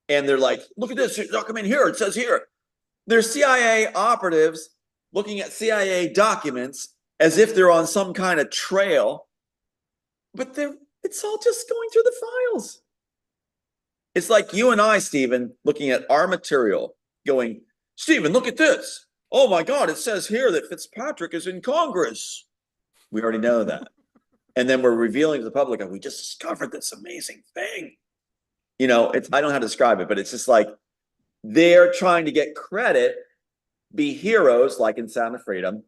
And they're like, look at this document here. It says here. They're CIA operatives looking at CIA documents as if they're on some kind of trail. But it's all just going through the files. It's like you and I, Stephen, looking at our material, going, Stephen, look at this. Oh my God, it says here that Fitzpatrick is in Congress. We already know that. And then we're revealing to the public, we just discovered this amazing thing. I don't know how to describe it, but it's just like they're trying to get credit, be heroes, like in Sound of Freedom.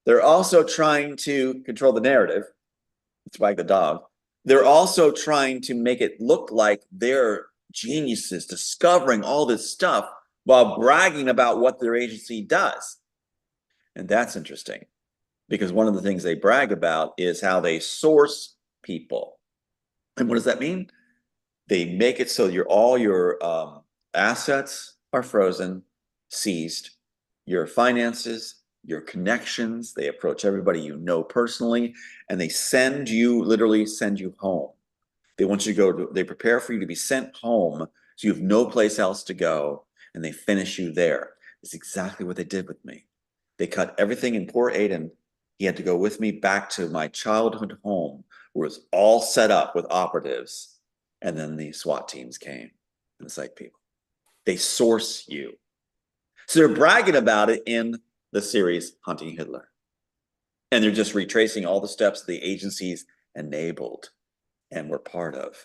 They're also trying to control the narrative. It's like the dog. They're also trying to make it look like they're geniuses discovering all this stuff while bragging about what their agency does. And that's interesting, because one of the things they brag about is how they source people. And what does that mean? They make it so all your assets are frozen, seized, your finances, your connections. They approach everybody you know personally, and they literally send you home. They want you to they prepare for you to be sent home, so you have no place else to go, and they finish you there. It's exactly what they did with me. They cut everything, in poor Aiden. He had to go with me back to my childhood home, where it was all set up with operatives. And then the SWAT teams came, and the psych people. They source you. So they're bragging about it in the series Hunting Hitler. And they're just retracing all the steps the agencies enabled and were part of,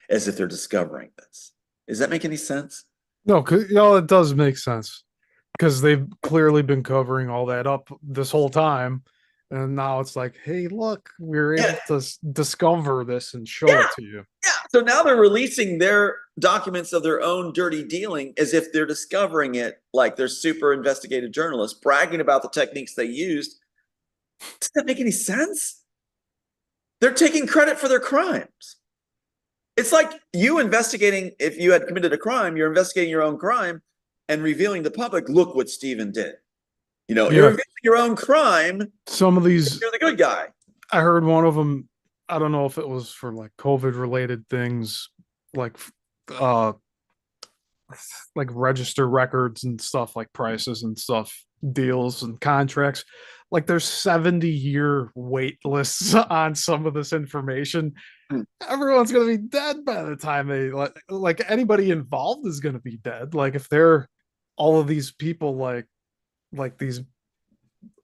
as if they're discovering this. Does that make any sense? No, it does make sense because they've clearly been covering all that up this whole time. And now it's like, hey, look, we were Yeah, able to discover this and show yeah, it to you. yeah. So now they're releasing their documents of their own dirty dealing as if they're discovering it, like they're super investigative journalists bragging about the techniques they used. Does that make any sense? They're taking credit for their crimes. It's like you investigating, if you had committed a crime, you're investigating your own crime and revealing to the public, look what Stephen did. You're Yeah, revealing your own crime. some of these, You're the good guy. I heard one of them, I don't know if it was for like COVID related things, like uh like register records and stuff, like prices and stuff, deals and contracts. Like there's 70-year wait lists on some of this information. Hmm. Everyone's gonna be dead by the time they like anybody involved is gonna be dead. Like if they're all of these people like these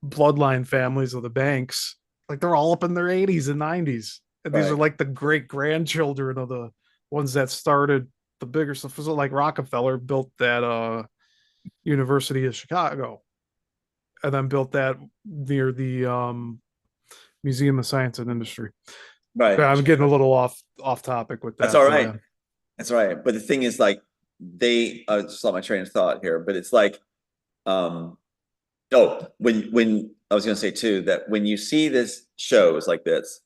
bloodline families of the banks, like they're all up in their 80s and 90s. And these are Right. like the great grandchildren of the ones that started the bigger stuff. So like Rockefeller built that University of Chicago and then built that near the Museum of Science and Industry. Right. Yeah, I'm getting a little off topic with That's that, all but right. That's all right. But the thing is, like, they just lost my train of thought here, but it's like, um, oh, when I was gonna say too, that when you see this shows like this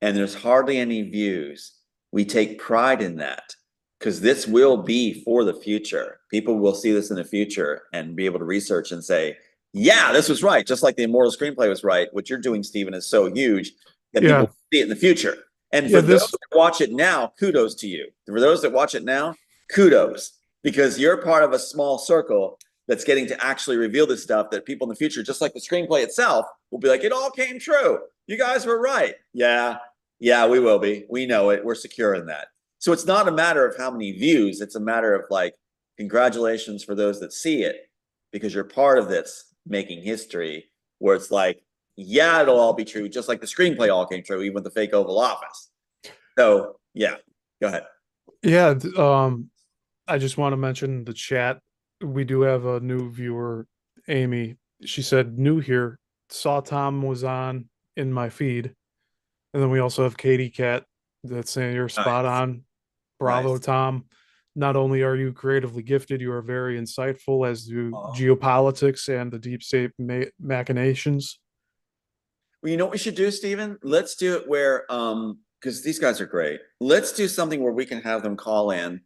and there's hardly any views, we take pride in that because this will be for the future. People will see this in the future and be able to research and say, yeah, this was right. Just like the Immortal screenplay was right. What you're doing, Stephen, is so huge that people yeah, will see it in the future. And yeah, for those this that watch it now, kudos to you. For those that watch it now, kudos, because you're part of a small circle that's getting to actually reveal this stuff that people in the future, just like the screenplay itself, will be like, it all came true. You guys were right. Yeah, yeah, we will be. We know it. We're secure in that. So it's not a matter of how many views. It's a matter of like, congratulations for those that see it, because you're part of this making history where it's like, yeah, it'll all be true, just like the screenplay all came true, even with the fake Oval Office. So yeah, go ahead. yeah, I just want to mention the chat. We do have a new viewer, Amy. She said new here. Saw Tom was on in my feed. And then we also have Katie Cat that's saying you're spot Nice, on. Bravo, nice. Tom. Not only are you creatively gifted, you are very insightful as to Oh. geopolitics and the deep state machinations. Well, you know what we should do, Stephen? Let's do it where, because these guys are great. Let's do something where we can have them call in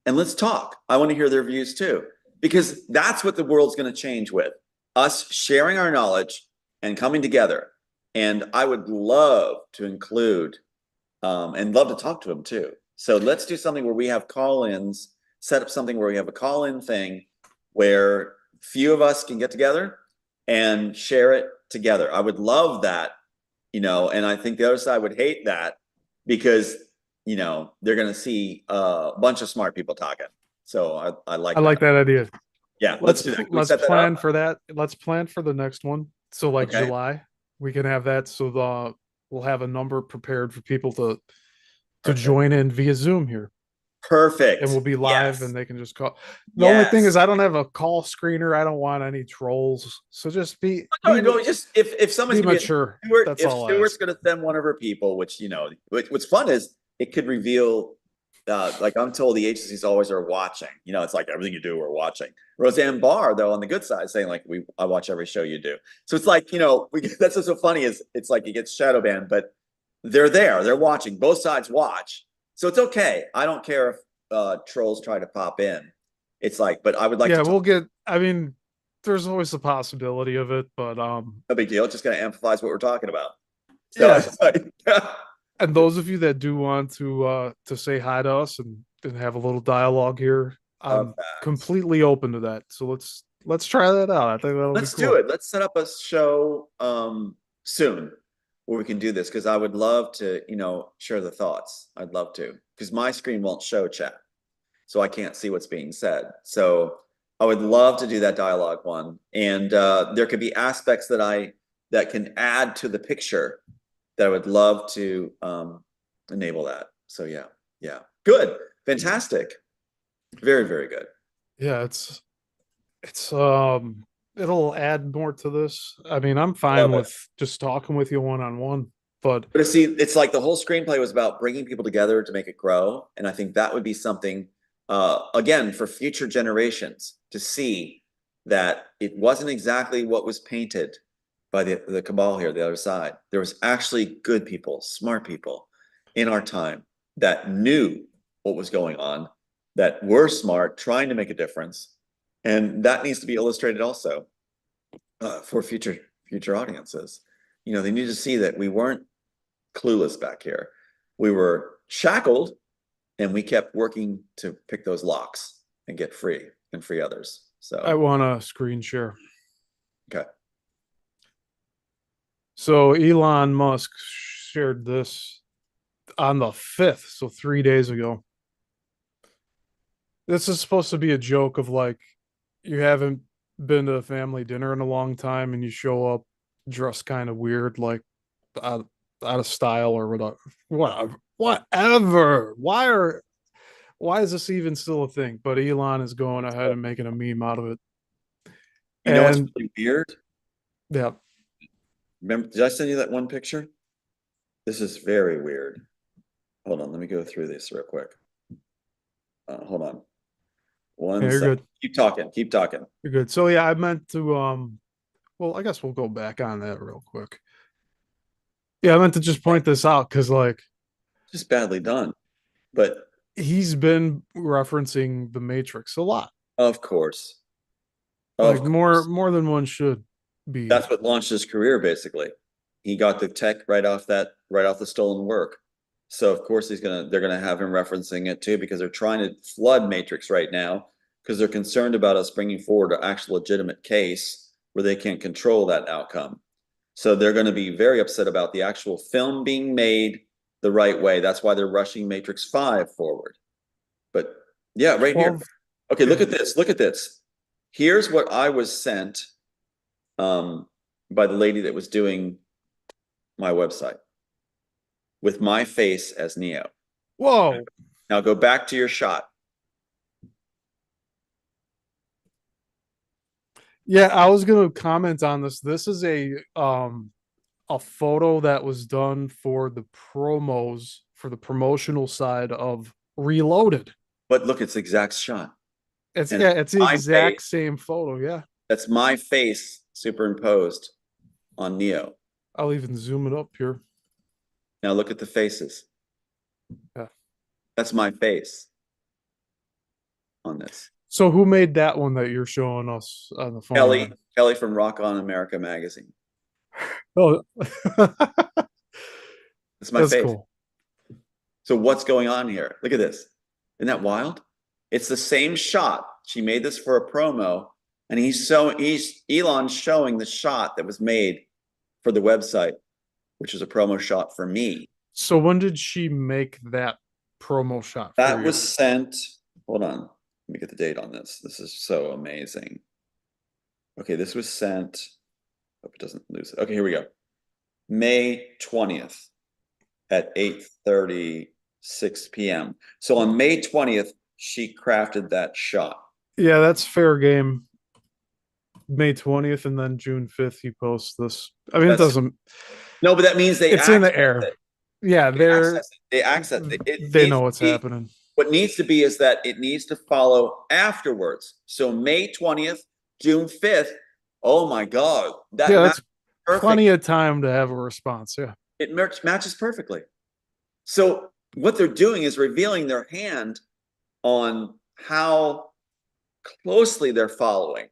and let's talk. I want to hear their views too, because that's what the world's going to change with us sharing our knowledge and coming together. And I would love to include and love to talk to them too. So let's do something where we have call-ins, set up something where we have a call-in thing where few of us can get together and share it together. I would love that, and I think the other side would hate that because, they're going to see a bunch of smart people talking. So I I like that. like that idea. Yeah, let's do that. Can we Let's set that plan up? for that. Let's plan for the next one. So like Okay, July, we can have that. So we'll have a number prepared for people to perfect. join in via Zoom here. And Perfect. we'll be live Yes. and they can just call. The only thing is Yes. I don't have a call screener. I don't want any trolls. So just No, no, just if be someone's gonna be mature. Stuart, That's if all I Stuart's ask. gonna send one of her people, which what's fun is it could reveal like I'm told the agencies always are watching. It's like everything you do, we're watching. Roseanne Barr, though, on the good side, saying like I watch every show you do. So it's like, that's what's so funny is it's like it gets shadow banned, but they're there, they're watching, both sides watch. So it's okay. I don't care if trolls try to pop in. It's like, but I would like to Yeah, talk. we'll get I mean, there's always the possibility of it, but No big deal. It's just gonna amplifies what we're talking about. So yeah. it's like And those of you that do want to say hi to us and have a little dialogue here, love I'm that. completely open to that. So let's try that out. I think that'll be Let's do cool. it. Let's set up a show soon where we can do this because I would love to, share the thoughts. I'd love to because my screen won't show chat, so I can't see what's being said. So I would love to do that dialogue one. And there could be aspects that can add to the picture that I would love to enable that. So yeah, yeah. Good. Fantastic. Very, very good. Yeah, it's it'll add more to this. I mean, I'm I love fine it. with just talking with you one on one, but But see, it's like the whole screenplay was about bringing people together to make it grow. And I think that would be something, again, for future generations to see that it wasn't exactly what was painted by the cabal here, the other side. There was actually good people, smart people in our time that knew what was going on, that were smart, trying to make a difference. And that needs to be illustrated also for future audiences. You know, they need to see that we weren't clueless back here. We were shackled and we kept working to pick those locks and get free and free others. I So, want to screen share. okay. So Elon Musk shared this on the 5th, so 3 days ago. This is supposed to be a joke of like you haven't been to a family dinner in a long time and you show up dressed kind of weird, like out, out of style or whatever. Whatever. Why is this even still a thing? But Elon is going ahead and making a meme out of it. You know what's And really weird? yeah, Remember, did I send you that one picture? This is very weird. Hold on, let me go through this real quick. Hold on. yeah, One you're second. good. Keep talking. Keep talking. You're good. So yeah, I meant to well, I guess we'll go back on that real quick. Yeah, I meant to just point this out because like Just badly done. But he's been referencing the Matrix a lot. of course, Like of course. more than one should be. That's what launched his career, basically. He got the tech right off the stolen work. So of course they're gonna have him referencing it too, because they're trying to flood Matrix right now because they're concerned about us bringing forward an actual legitimate case where they can't control that outcome. So they're going to be very upset about the actual film being made the right way. That's why they're rushing Matrix 5 forward. But yeah, right here. 12. Okay, look Yeah. at this. Look at this. Here's what I was sent um, by the lady that was doing my website with my face as Neo. Whoa. Now go back to your shot. Yeah, I was gonna comment on this. This is a photo that was done for the promos for the promotional side of Reloaded. But look, it's the exact shot. It's And yeah, it's the my face, exact same photo. Yeah. that's my face superimposed on Neo. I'll even zoom it up here. Now look at the faces. Yeah. That's my face on this. So who made that one that you're showing us on the phone Kelly, then? Kelly from Rock On America magazine. Oh, That's my that's face. cool. So what's going on here? Look at this. Isn't that wild? It's the same shot. She made this for a promo, and he's Elon showing the shot that was made for the website, which is a promo shot for me. So when did she make that promo shot for That you? was sent. Hold on. Let me get the date on this. This is so amazing. Okay, this was sent. Hope it doesn't lose it. Okay, here we go. May 20th at 8:36 p.m. So on May 20th, she crafted that shot. Yeah, that's fair game. May 20th and then June 5th he posts this. I mean, it That's doesn't no, but that means they it's in access the air. it. Yeah, They access it. They access it. It they needs know to what's be happening. what needs to be is that it needs to follow afterwards. So May 20th, June 5th. Oh my God, that Yeah, matches that's perfect. plenty of time to have a response. Yeah. It matches perfectly. So what they're doing is revealing their hand on how closely they're following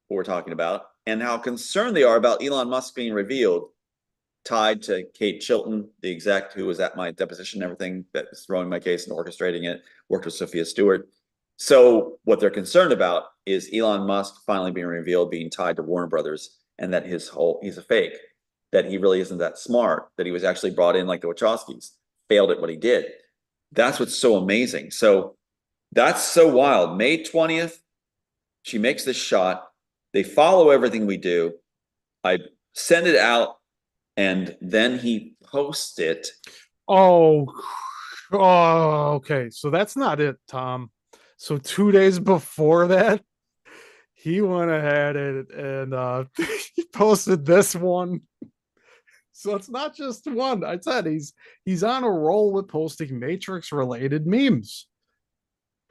what we're talking about and how concerned they are about Elon Musk being revealed, tied to Kate Chilton, the exec who was at my deposition and everything, that was throwing my case and orchestrating it, worked with Sophia Stewart. So what they're concerned about is Elon Musk finally being revealed, being tied to Warner Brothers, and that he's a fake, that he really isn't that smart, that he was actually brought in like the Wachowskis, failed at what he did. That's what's so amazing. So that's so wild. May 20th, She makes this shot. They follow everything we do. I send it out, and then he posts it. Oh, okay. So that's not it, Tom. So 2 days before that, he went ahead and he posted this one. So it's not just one. I said he's on a roll with posting Matrix related memes.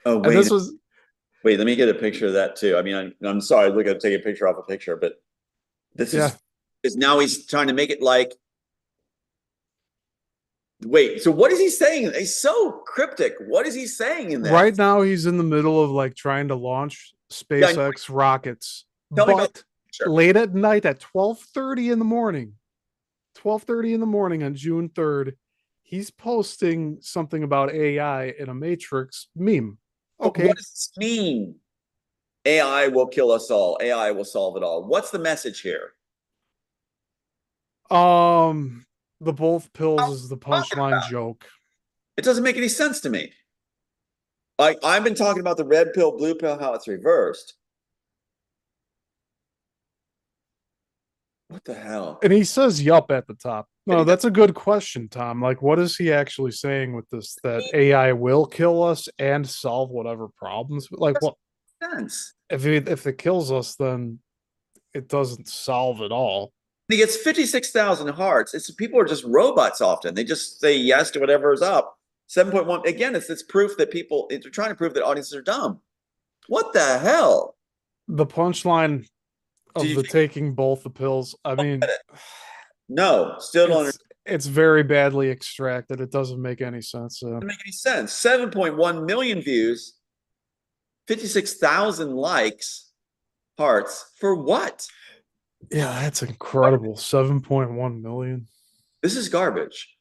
Oh, And this was wait, let me get a picture of that too. I mean, I'm sorry, look, I'm taking a picture off a picture, but this yeah. is now he's trying to make it like, wait, so what is he saying? He's so cryptic. What is he saying in that? Right now he's in the middle of like trying to launch Yeah, SpaceX rockets. tell me about the But picture. late at night at 12:30 in the morning, 12:30 in the morning on June 3rd, he's posting something about AI in a Matrix meme. But what Okay. does this mean? AI will kill us all. AI will solve it all. What's the message here? Um the both pills What is the are you talking punchline about? joke. It doesn't make any sense to me. I've been talking about the red pill, blue pill, how it's reversed. What the hell? And he says yup at the top. And No, he doesn't that's a good question, Tom. Like, what is he actually saying with this? That AI will kill us and solve whatever problems? Like, what make sense. if it kills us, then it doesn't solve it all. He gets 56,000 hearts. It's people are just robots often. They just say yes to whatever is up. 7.1 again, it's proof that they're trying to prove that audiences are dumb. What the hell? The punchline Do of you the think taking both the pills, I mean, no, still don't it's very badly extracted. It doesn't make any sense. make any sense. 7.1 million views, 56,000 likes, hearts for what? Yeah, that's incredible. 7.1 million. This is garbage.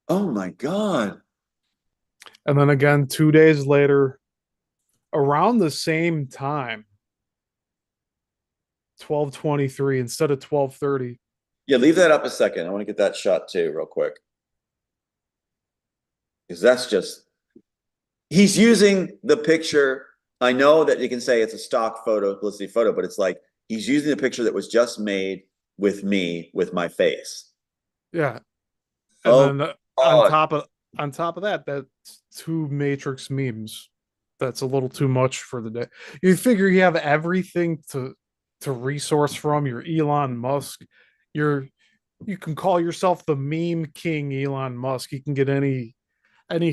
Oh my God. And then again, 2 days later, around the same time, 12:23 instead of 12:30. Yeah, leave that up a second. I want to get that shot too, real quick. Because that's just, he's using the picture. I know that you can say it's a stock photo, publicity photo, but it's like he's using the picture that was just made with me with my face. Yeah. And Oh, then God. on top of that, that's two Matrix memes. That's a little too much for the day. You figure you have everything to resource from. You're Elon Musk. You're you can call yourself the meme king, Elon Musk. He can get any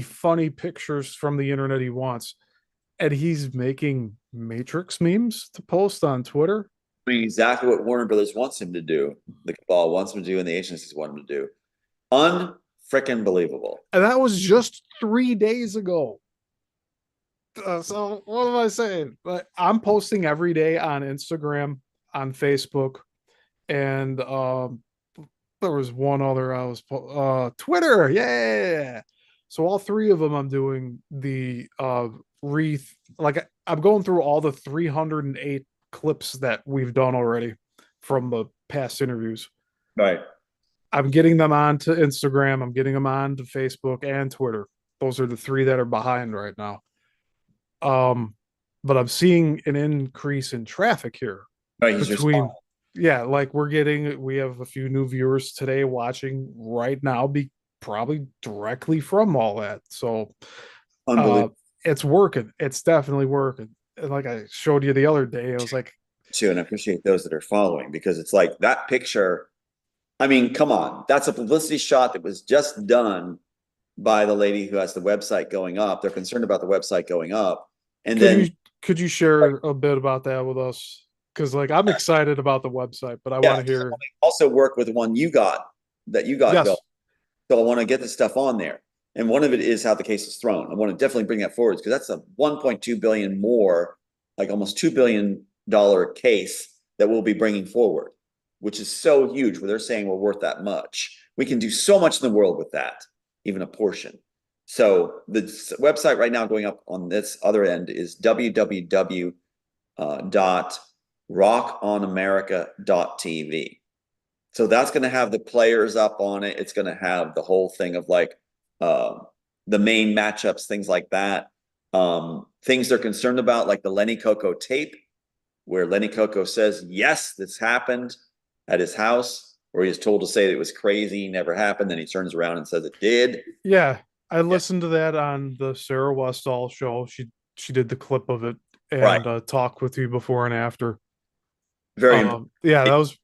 funny pictures from the internet he wants. And he's making Matrix memes to post on Twitter. Doing exactly what Warner Brothers wants him to do, the cabal wants him to do, and the agencies want him to do. Unfreaking believable. And that was just 3 days ago. So what am I saying? But I'm posting every day on Instagram, on Facebook, and there was one other I was Twitter. Yeah. So all three of them I'm doing the wreath. Like I'm going through all the 308 clips that we've done already from the past interviews. Right. I'm getting them onto Instagram. I'm getting them onto Facebook and Twitter. Those are the three that are behind right now. But I'm seeing an increase in traffic here Right. He's between, responding. yeah, like we have a few new viewers today watching right now, be probably directly from all that. So, uh, Unbelievable it's working. It's definitely working. And like I showed you the other day, I was like, too. And I appreciate those that are following because it's like that picture. I mean, come on. That's a publicity shot that was just done by the lady who has the website going up. They're concerned about the website going up. And could then, you could you share a bit about that with us? Because like I'm excited about the website, but I yeah, want to hear. also work with the one you got going. Yes, So I want to get the stuff on there. And one of it is how the case is thrown. I want to definitely bring that forward because that's a 1.2 billion more, like almost $2 billion case that we'll be bringing forward, which is so huge where they're saying we're worth that much. We can do so much in the world with that, even a portion. So the website right now going up on this other end is www.rockonamerica.tv. So that's going to have the players up on it. It's going to have the whole thing of like the main matchups, things like that. Things they're concerned about, like the Lenny Coco tape, where Lenny Coco says, yes, this happened at his house, where he is told to say that it was crazy, never happened. Then he turns around and says it did. Yeah, I Yeah. listened to that on the Sarah Westall show. She did the clip of it Right. and talked with you before and after. Very important. Yeah, that was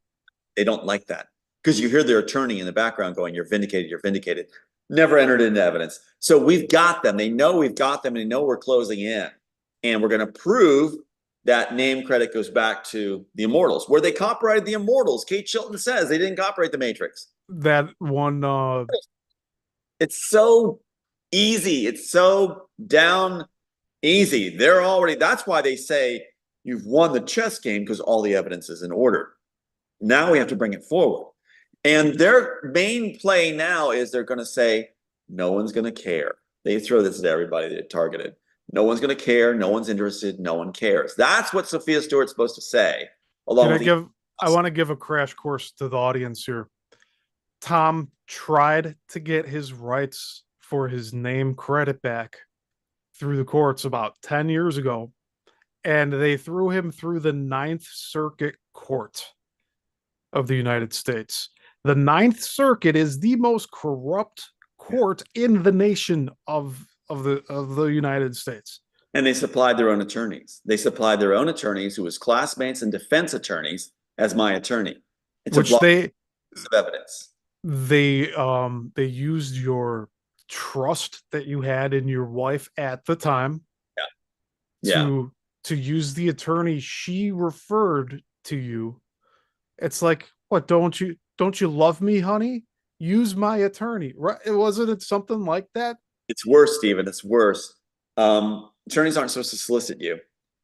They don't like that because you hear their attorney in the background going, you're vindicated, you're vindicated. Never entered into evidence. So we've got them. They know we've got them and they know we're closing in. And we're going to prove that name credit goes back to the Immortals, where they copyrighted the Immortals. Kate Chilton says they didn't copyright the Matrix. that one. It's so easy. It's so down easy. They're already, that's why they say you've won the chess game, because all the evidence is in order. Now we have to bring it forward. And their main play now is they're going to say, no one's going to care. They throw this at everybody that targeted. No one's going to care. No one's interested. No one cares. That's what Sophia Stewart's supposed to say. Along with I want to give a crash course to the audience here. Tom tried to get his rights for his name credit back through the courts about 10 years ago, and they threw him through the Ninth Circuit Court of the United States. The Ninth Circuit is the most corrupt court in the nation of the United States. And they supplied their own attorneys. They supplied their own attorneys, who was classmates and defense attorneys, as my attorney. It's which a of evidence. They used your trust that you had in your wife at the time. Yeah. To use the attorney she referred to you. It's like, what, don't you love me, honey? Use my attorney. Right? Wasn't it something like that? It's worse, Stephen. It's worse. Attorneys aren't supposed to solicit you.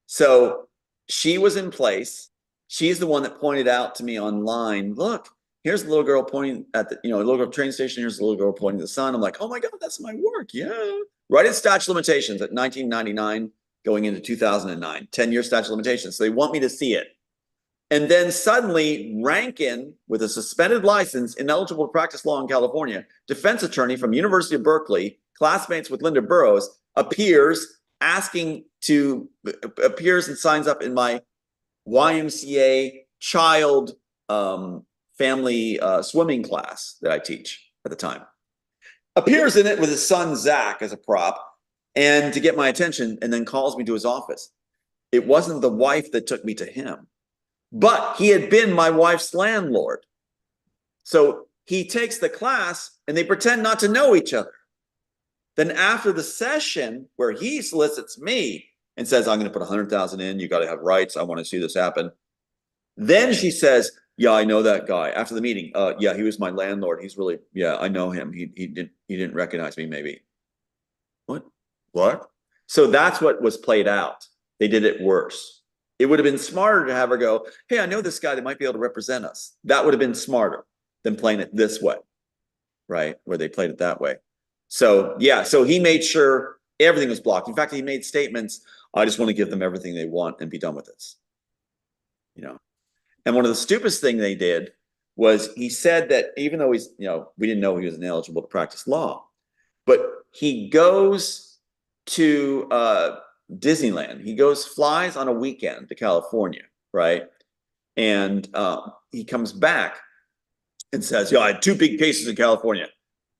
So she was in place. She's the one that pointed out to me online, look, here's the little girl pointing at the, little girl train station. Here's the little girl pointing to the sun. I'm like, oh my God, that's my work. Yeah. Right at statute of limitations at 1999 going into 2009, 10-year statute of limitations. So they want me to see it. And then suddenly Rankin, with a suspended license, ineligible to practice law in California, defense attorney from University of Berkeley, classmates with Linda Burrows, appears and signs up in my YMCA child family swimming class that I teach at the time. Appears in it with his son, Zach, as a prop, and to get my attention, and then calls me to his office. It wasn't the wife that took me to him, but he had been my wife's landlord. So he takes the class and they pretend not to know each other. Then after the session where he solicits me and says, I'm going to put 100,000 in, you got to have rights, I want to see this happen. Then she says, yeah, I know that guy. After the meeting, yeah, he was my landlord. He's really, yeah, I know him. He didn't recognize me, maybe. What? So that's what was played out. They did it worse. It would have been smarter to have her go, hey, I know this guy that might be able to represent us. That would have been smarter than playing it this way, right? Where they played it that way. So yeah, so he made sure everything was blocked. In fact, he made statements, I just want to give them everything they want and be done with this. And one of the stupidest thing they did was he said that even though he's, we didn't know he was ineligible to practice law, but he goes to Disneyland. He flies on a weekend to California, right? And he comes back and says, I had 2 big cases in California.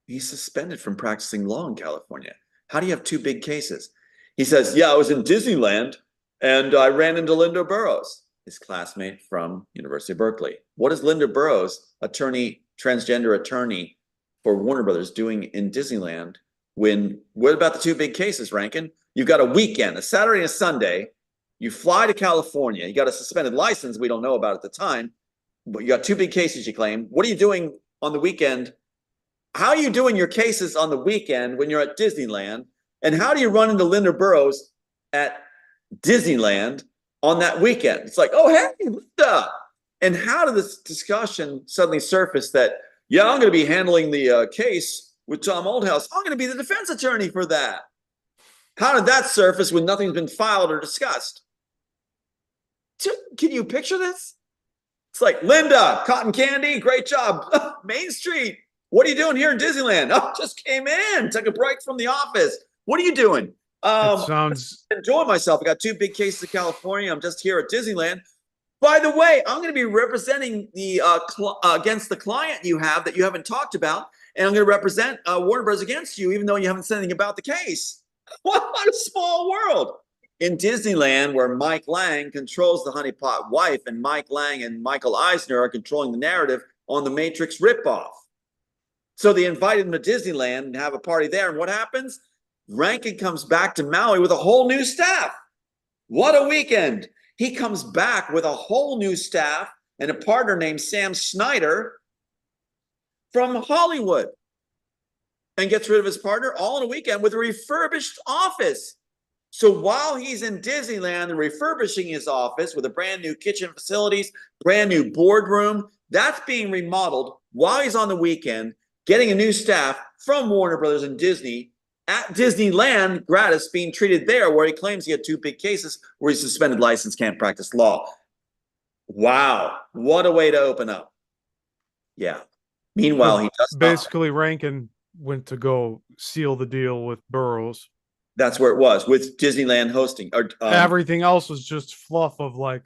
He's suspended from practicing law in California. How do you have 2 big cases? He says, yeah, I was in Disneyland and I ran into Linda Burrows, his classmate from University of Berkeley. What is Linda Burrows, transgender attorney for Warner Brothers, doing in Disneyland? What about the 2 big cases, Rankin? You've got a weekend, a Saturday and a Sunday. You fly to California. You got a suspended license we don't know about at the time, but you got 2 big cases you claim. What are you doing on the weekend? How are you doing your cases on the weekend when you're at Disneyland? And how do you run into Linda Burrows at Disneyland on that weekend? It's like, oh, hey, Linda. And how did this discussion suddenly surface that, yeah, I'm going to be handling the case with Tom Althouse. I'm going to be the defense attorney for that. How did that surface when nothing's been filed or discussed? Can you picture this? It's like, Linda, cotton candy, great job. Main Street, what are you doing here in Disneyland? Oh, just came in, took a break from the office. What are you doing? It Um, sounds enjoying myself. I got two big cases of California. I'm just here at Disneyland. By the way, I'm going to be representing the against the client you have that you haven't talked about, and I'm going to represent Warner Bros. Against you, even though you haven't said anything about the case. What a small world! In Disneyland, where Mike Lang controls the honeypot wife, and Mike Lang and Michael Eisner are controlling the narrative on the Matrix ripoff. So they invited him to Disneyland and have a party there, and what happens? Rankin comes back to Maui with a whole new staff. What a weekend! He comes back with a whole new staff and a partner named Sam Snyder from Hollywood and gets rid of his partner all in a weekend with a refurbished office. So while he's in Disneyland and refurbishing his office with a brand new kitchen facilities, brand new boardroom, that's being remodeled while he's on the weekend, getting a new staff from Warner Brothers and Disney at Disneyland gratis, being treated there where he claims he had two big cases where he's suspended license, can't practice law. Wow, what a way to open up. Yeah. Meanwhile, he does not. basically Rankin went to go seal the deal with Burroughs. That's where it was with Disneyland hosting. Or Everything else was just fluff of like,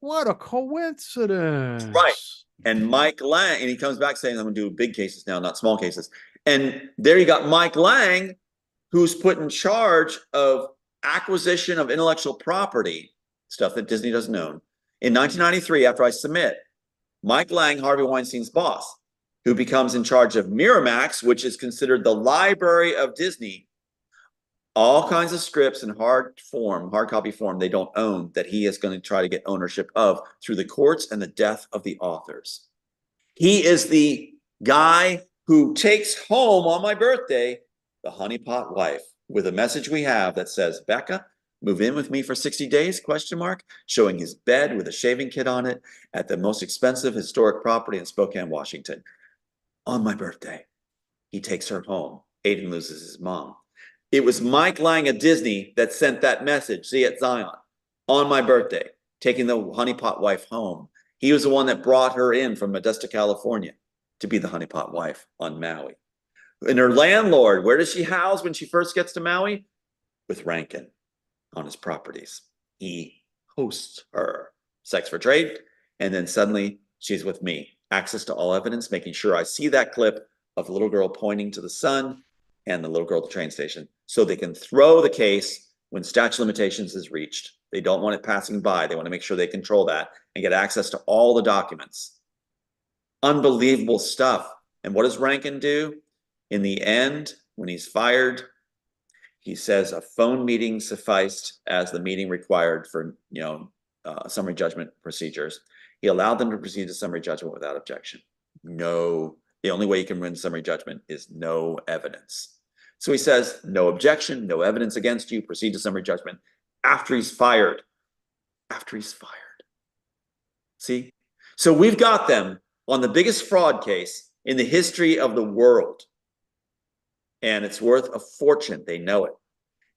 what a coincidence. right. And Mike Lang, and he comes back saying, I'm going to do big cases now, not small cases. And there you got Mike Lang, who's put in charge of acquisition of intellectual property, stuff that Disney doesn't own. In 1993, after I submit, Mike Lang, Harvey Weinstein's boss, who becomes in charge of Miramax, which is considered the library of Disney, all kinds of scripts in hard copy form they don't own, that he is going to try to get ownership of through the courts and the death of the authors. He is the guy who takes home on my birthday the honeypot wife with a message we have that says, Becca, move in with me for 60 days, question mark, showing his bed with a shaving kit on it at the most expensive historic property in Spokane, Washington. On my birthday, he takes her home. Aiden loses his mom. It was Mike Lang at Disney that sent that message, see at Zion, on my birthday, taking the honeypot wife home. He was the one that brought her in from Modesto, California, to be the honeypot wife on Maui. And her landlord, where does she house when she first gets to Maui? With Rankin on his properties. He hosts her. Sex for trade. And then suddenly she's with me. Access to all evidence, making sure I see that clip of the little girl pointing to the sun and the little girl at the train station, so they can throw the case when statute of limitations is reached. They don't want it passing by. They want to make sure they control that and get access to all the documents. Unbelievable stuff. And what does Rankin do? In the end, when he's fired, he says a phone meeting sufficed as the meeting required for, summary judgment procedures. He allowed them to proceed to summary judgment without objection. The only way you can win summary judgment is no evidence. So he says, no objection, no evidence against you, proceed to summary judgment after he's fired. After he's fired. See? So we've got them on the biggest fraud case in the history of the world. And it's worth a fortune. They know it.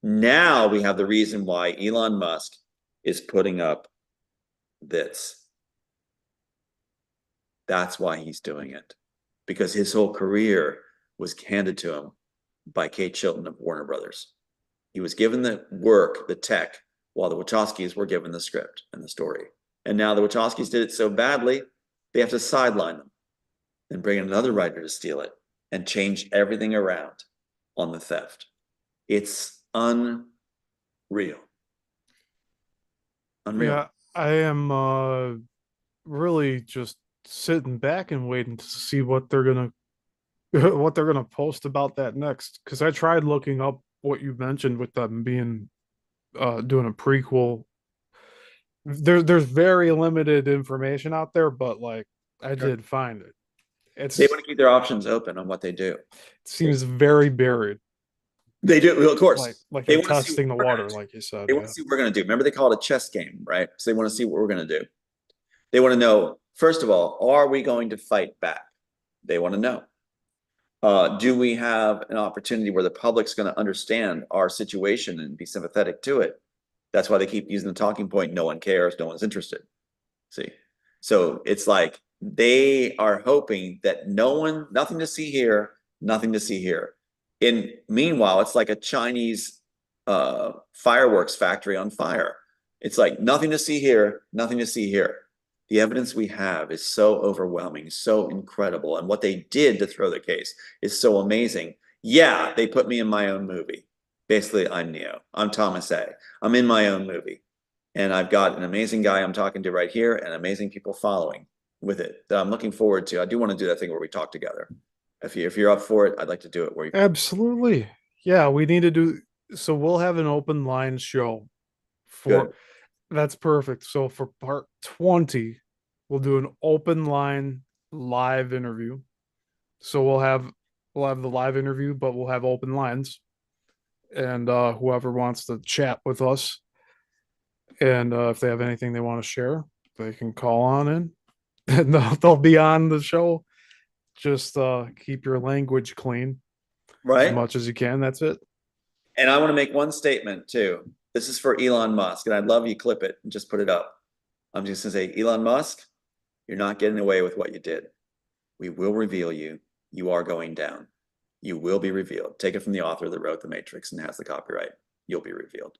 Now we have the reason why Elon Musk is putting up this. That's why he's doing it. Because his whole career was handed to him by Kate Chilton of Warner Brothers. He was given the work, the tech, while the Wachowskis were given the script and the story. And now the Wachowskis did it so badly, they have to sideline them and bring in another writer to steal it and change everything around on the theft. It's unreal. Unreal. Yeah, I am really just sitting back and waiting to see what they're gonna post about that next. Because I tried looking up what you mentioned with them being doing a prequel. There's very limited information out there, but like I did find it. They want to keep their options open on what they do. It seems very buried. They do, well, of course. Like they they're testing the water, like you said. They want to see what we're going to do. Remember, they call it a chess game, right? So they want to see what we're going to do. They want to know, first of all, are we going to fight back? They want to know. Do we have an opportunity where the public's going to understand our situation and be sympathetic to it? That's why they keep using the talking point, no one cares, no one's interested. See? So it's like they are hoping that nothing to see here, nothing to see here. Meanwhile, it's like a Chinese fireworks factory on fire. It's like nothing to see here, nothing to see here. The evidence we have is so overwhelming, so incredible, and what they did to throw the case is so amazing. Yeah, they put me in my own movie. Basically, I'm Neo. I'm Thomas A. I'm in my own movie, and I've got an amazing guy I'm talking to right here, and amazing people following with it that I'm looking forward to. I do want to do that thing where we talk together. If you're up for it, I'd like to do it where you Absolutely. Yeah, we need to do so we'll have an open line show for good. that's perfect. So for part 20, we'll do an open line live interview. So we'll have the live interview, but we'll have open lines. And whoever wants to chat with us and if they have anything they want to share, they can call on in and they'll be on the show. Just keep your language clean as Right? much as you can. That's it. And I want to make one statement too. This is for Elon Musk, and I'd love you clip it and just put it up. I'm just going to say, Elon Musk, you're not getting away with what you did. We will reveal you. You are going down. You will be revealed. Take it from the author that wrote The Matrix and has the copyright. You'll be revealed.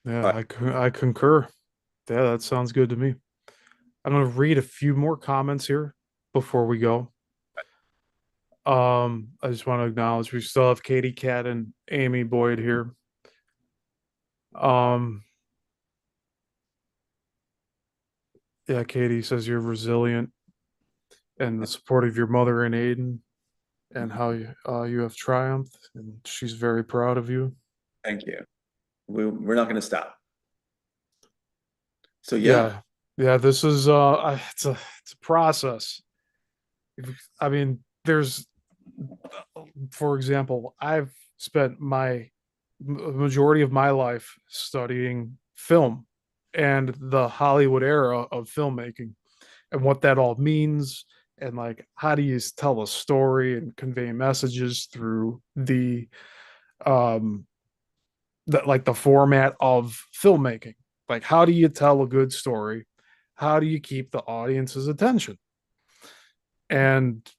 Yeah, All right. I concur. Yeah, that sounds good to me. I'm going to read a few more comments here before we go. I just want to acknowledge we still have Katie Cat and Amy Boyd here. Um, yeah, Katie says you're resilient and the support of your mother and Aiden and how you have triumphed, and she's very proud of you. Thank you. We're not going to stop. So yeah, Yeah, yeah. This is it's a process. I mean, there's, for example, I've spent my majority of my life studying film and the Hollywood era of filmmaking and what that all means and like how do you tell a story and convey messages through um the format of filmmaking. Like how do you tell a good story? How do you keep the audience's attention? And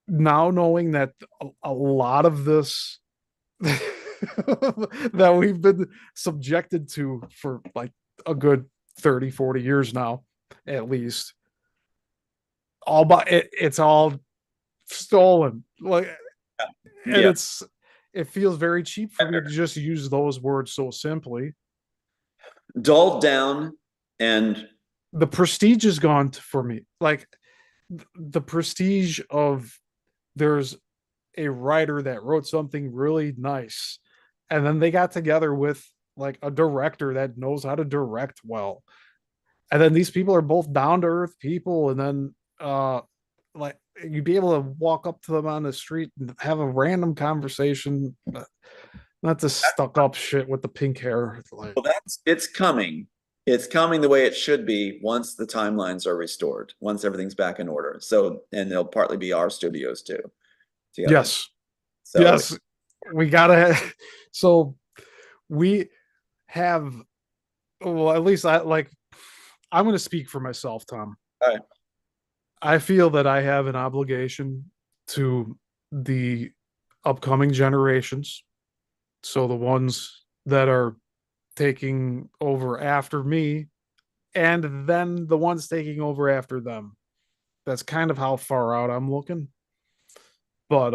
now knowing that a lot of this that we've been subjected to for like a good 30, 40 years now, at least, it's all stolen. Like, and yeah, it feels very cheap for me to just use those words so simply. dulled down and The prestige is gone for me. Like the prestige of there's a writer that wrote something really nice and then they got together with like a director that knows how to direct well, and then these people are both down to earth people, and then like you'd be able to walk up to them on the street and have a random conversation, not this stuck up shit with the pink hair. Like, well, it's coming. It's coming the way it should be once the timelines are restored, once everything's back in order. So, and they'll partly be our studios too, together. yes, So, yes, we gotta so we have, well, at least I'm going to speak for myself, Tom. all right. I feel that I have an obligation to the upcoming generations. So the ones that are taking over after me, and then the ones taking over after them. That's kind of how far out I'm looking. But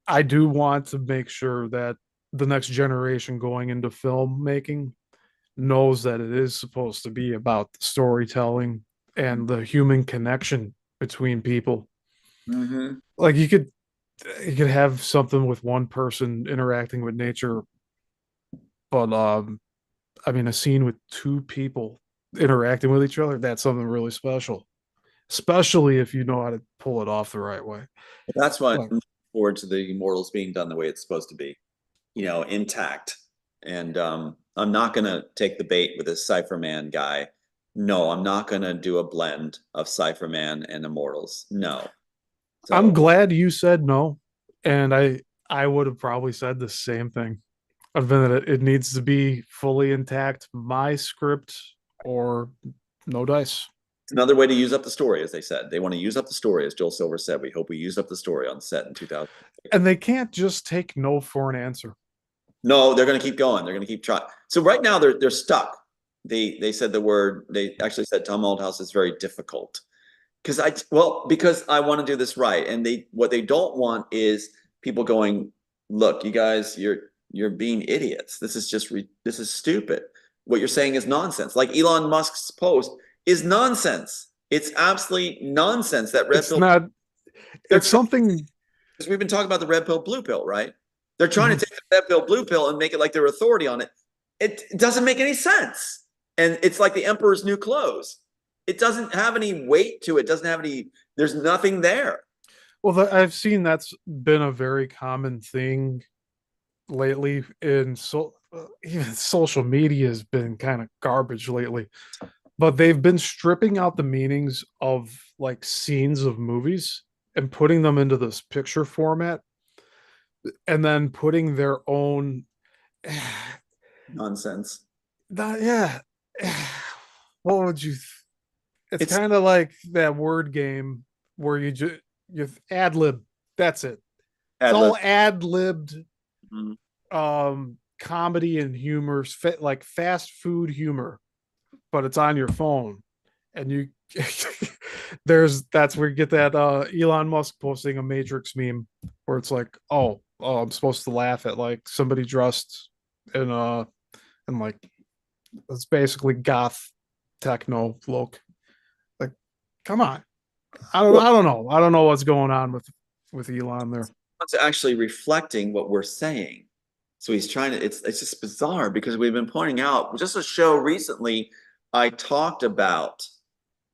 I do want to make sure that the next generation going into filmmaking knows that it is supposed to be about the storytelling and the human connection between people. Mm-hmm. Like you could have something with one person interacting with nature, but I mean a scene with two people interacting with each other, that's something really special. Especially if you know how to pull it off the right way. That's why I'm Like, looking forward to the Immortals being done the way it's supposed to be, intact. And I'm not going to take the bait with this Cypher Man guy. No, I'm not going to do a blend of Cypher Man and Immortals. No. I'm So glad you said no, and I would have probably said the same thing. I've been that it needs to be fully intact, my script or no dice. another way to use up the story, as they said. They want to use up the story, as Joel Silver said. We hope we use up the story on set in 2000. And they can't just take no for an answer. No, they're going to keep going. They're going to keep trying. So right now they're stuck. They said the word. They actually said Tom Althouse is very difficult because I want to do this right, and what they don't want is people going, look, you guys, you're being idiots. This is stupid. What you're saying is nonsense. Like Elon Musk's post is nonsense. It's absolutely nonsense. That red It's pill. not. It's something. Because we've been talking about the red pill, blue pill, right? They're trying Mhm. to take the red pill, blue pill, and make it like their authority on it. It doesn't make any sense, and it's like the emperor's new clothes. It doesn't have any weight to it. Doesn't have any. There's nothing there. Well, I've seen that's been a very common thing lately in even social media has been kind of garbage lately. But they've been stripping out the meanings of like scenes of movies and putting them into this picture format and then putting their own Nonsense. yeah. What would you it's It's kind of like that word game where you ad lib. That's it. It's ad all lib. ad libbed Mhm. comedy and humor, like fast food humor, but it's on your phone, and you that's where you get that Elon Musk posting a Matrix meme where it's like, oh, I'm supposed to laugh at like somebody dressed in like it's basically goth techno look. Like, come on. Well, I don't know what's going on with Elon there. it's actually reflecting what we're saying. So he's trying to. It's just bizarre because we've been pointing out just a show recently. I talked about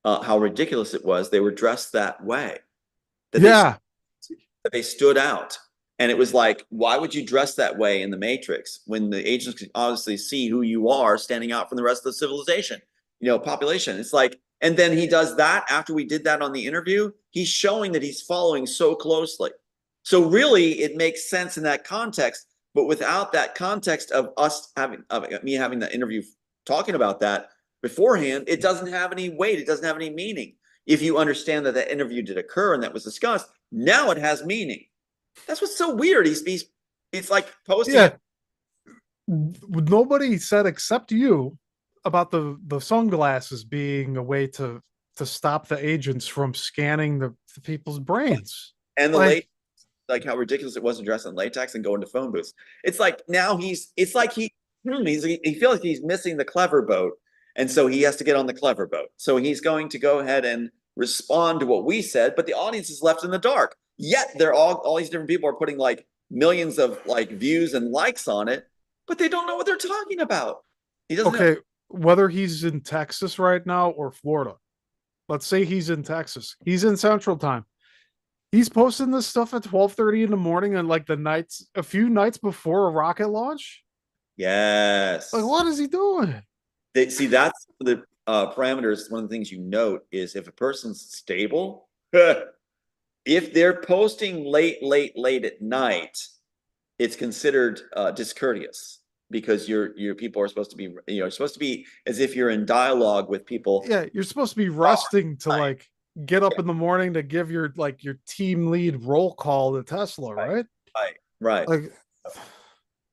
how ridiculous it was. They were dressed that way. That they Yeah. that they stood out. And it was like, why would you dress that way in the Matrix when the agents can obviously see who you are standing out from the rest of the civilization, population? It's like, and then he does that after we did that on the interview. He's showing that he's following so closely. So really, it makes sense in that context. But without that context of me having the interview talking about that beforehand, it doesn't have any weight. It doesn't have any meaning. If you understand that that interview did occur and that was discussed, now it has meaning. That's what's so weird. He's like posting Yeah. it. Nobody said except you about the sunglasses being a way to stop the agents from scanning the people's brains. And the Like, late, like how ridiculous it was to dress in latex and go into phone booths. It's like now it's like he feels like he's missing the clever boat. And so he has to get on the clever boat. So he's going to go ahead and respond to what we said, but the audience is left in the dark. Yet they're all these different people are putting like millions of like views and likes on it, but they don't know what they're talking about. He doesn't know. okay, whether he's in Texas right now or Florida, let's say he's in Texas, he's in Central Time. He's posting this stuff at 12:30 in the morning and like a few nights before a rocket launch. Like, Yes. what is he doing? See, that's the parameters. One of the things you note is if a person's stable, if they're posting late at night, it's considered discourteous because your people are supposed to be, supposed to be as if you're in dialogue with people. Yeah, you're supposed to be resting to like get up in the morning to give your like your team lead roll call to Tesla, Right, right? right. Like,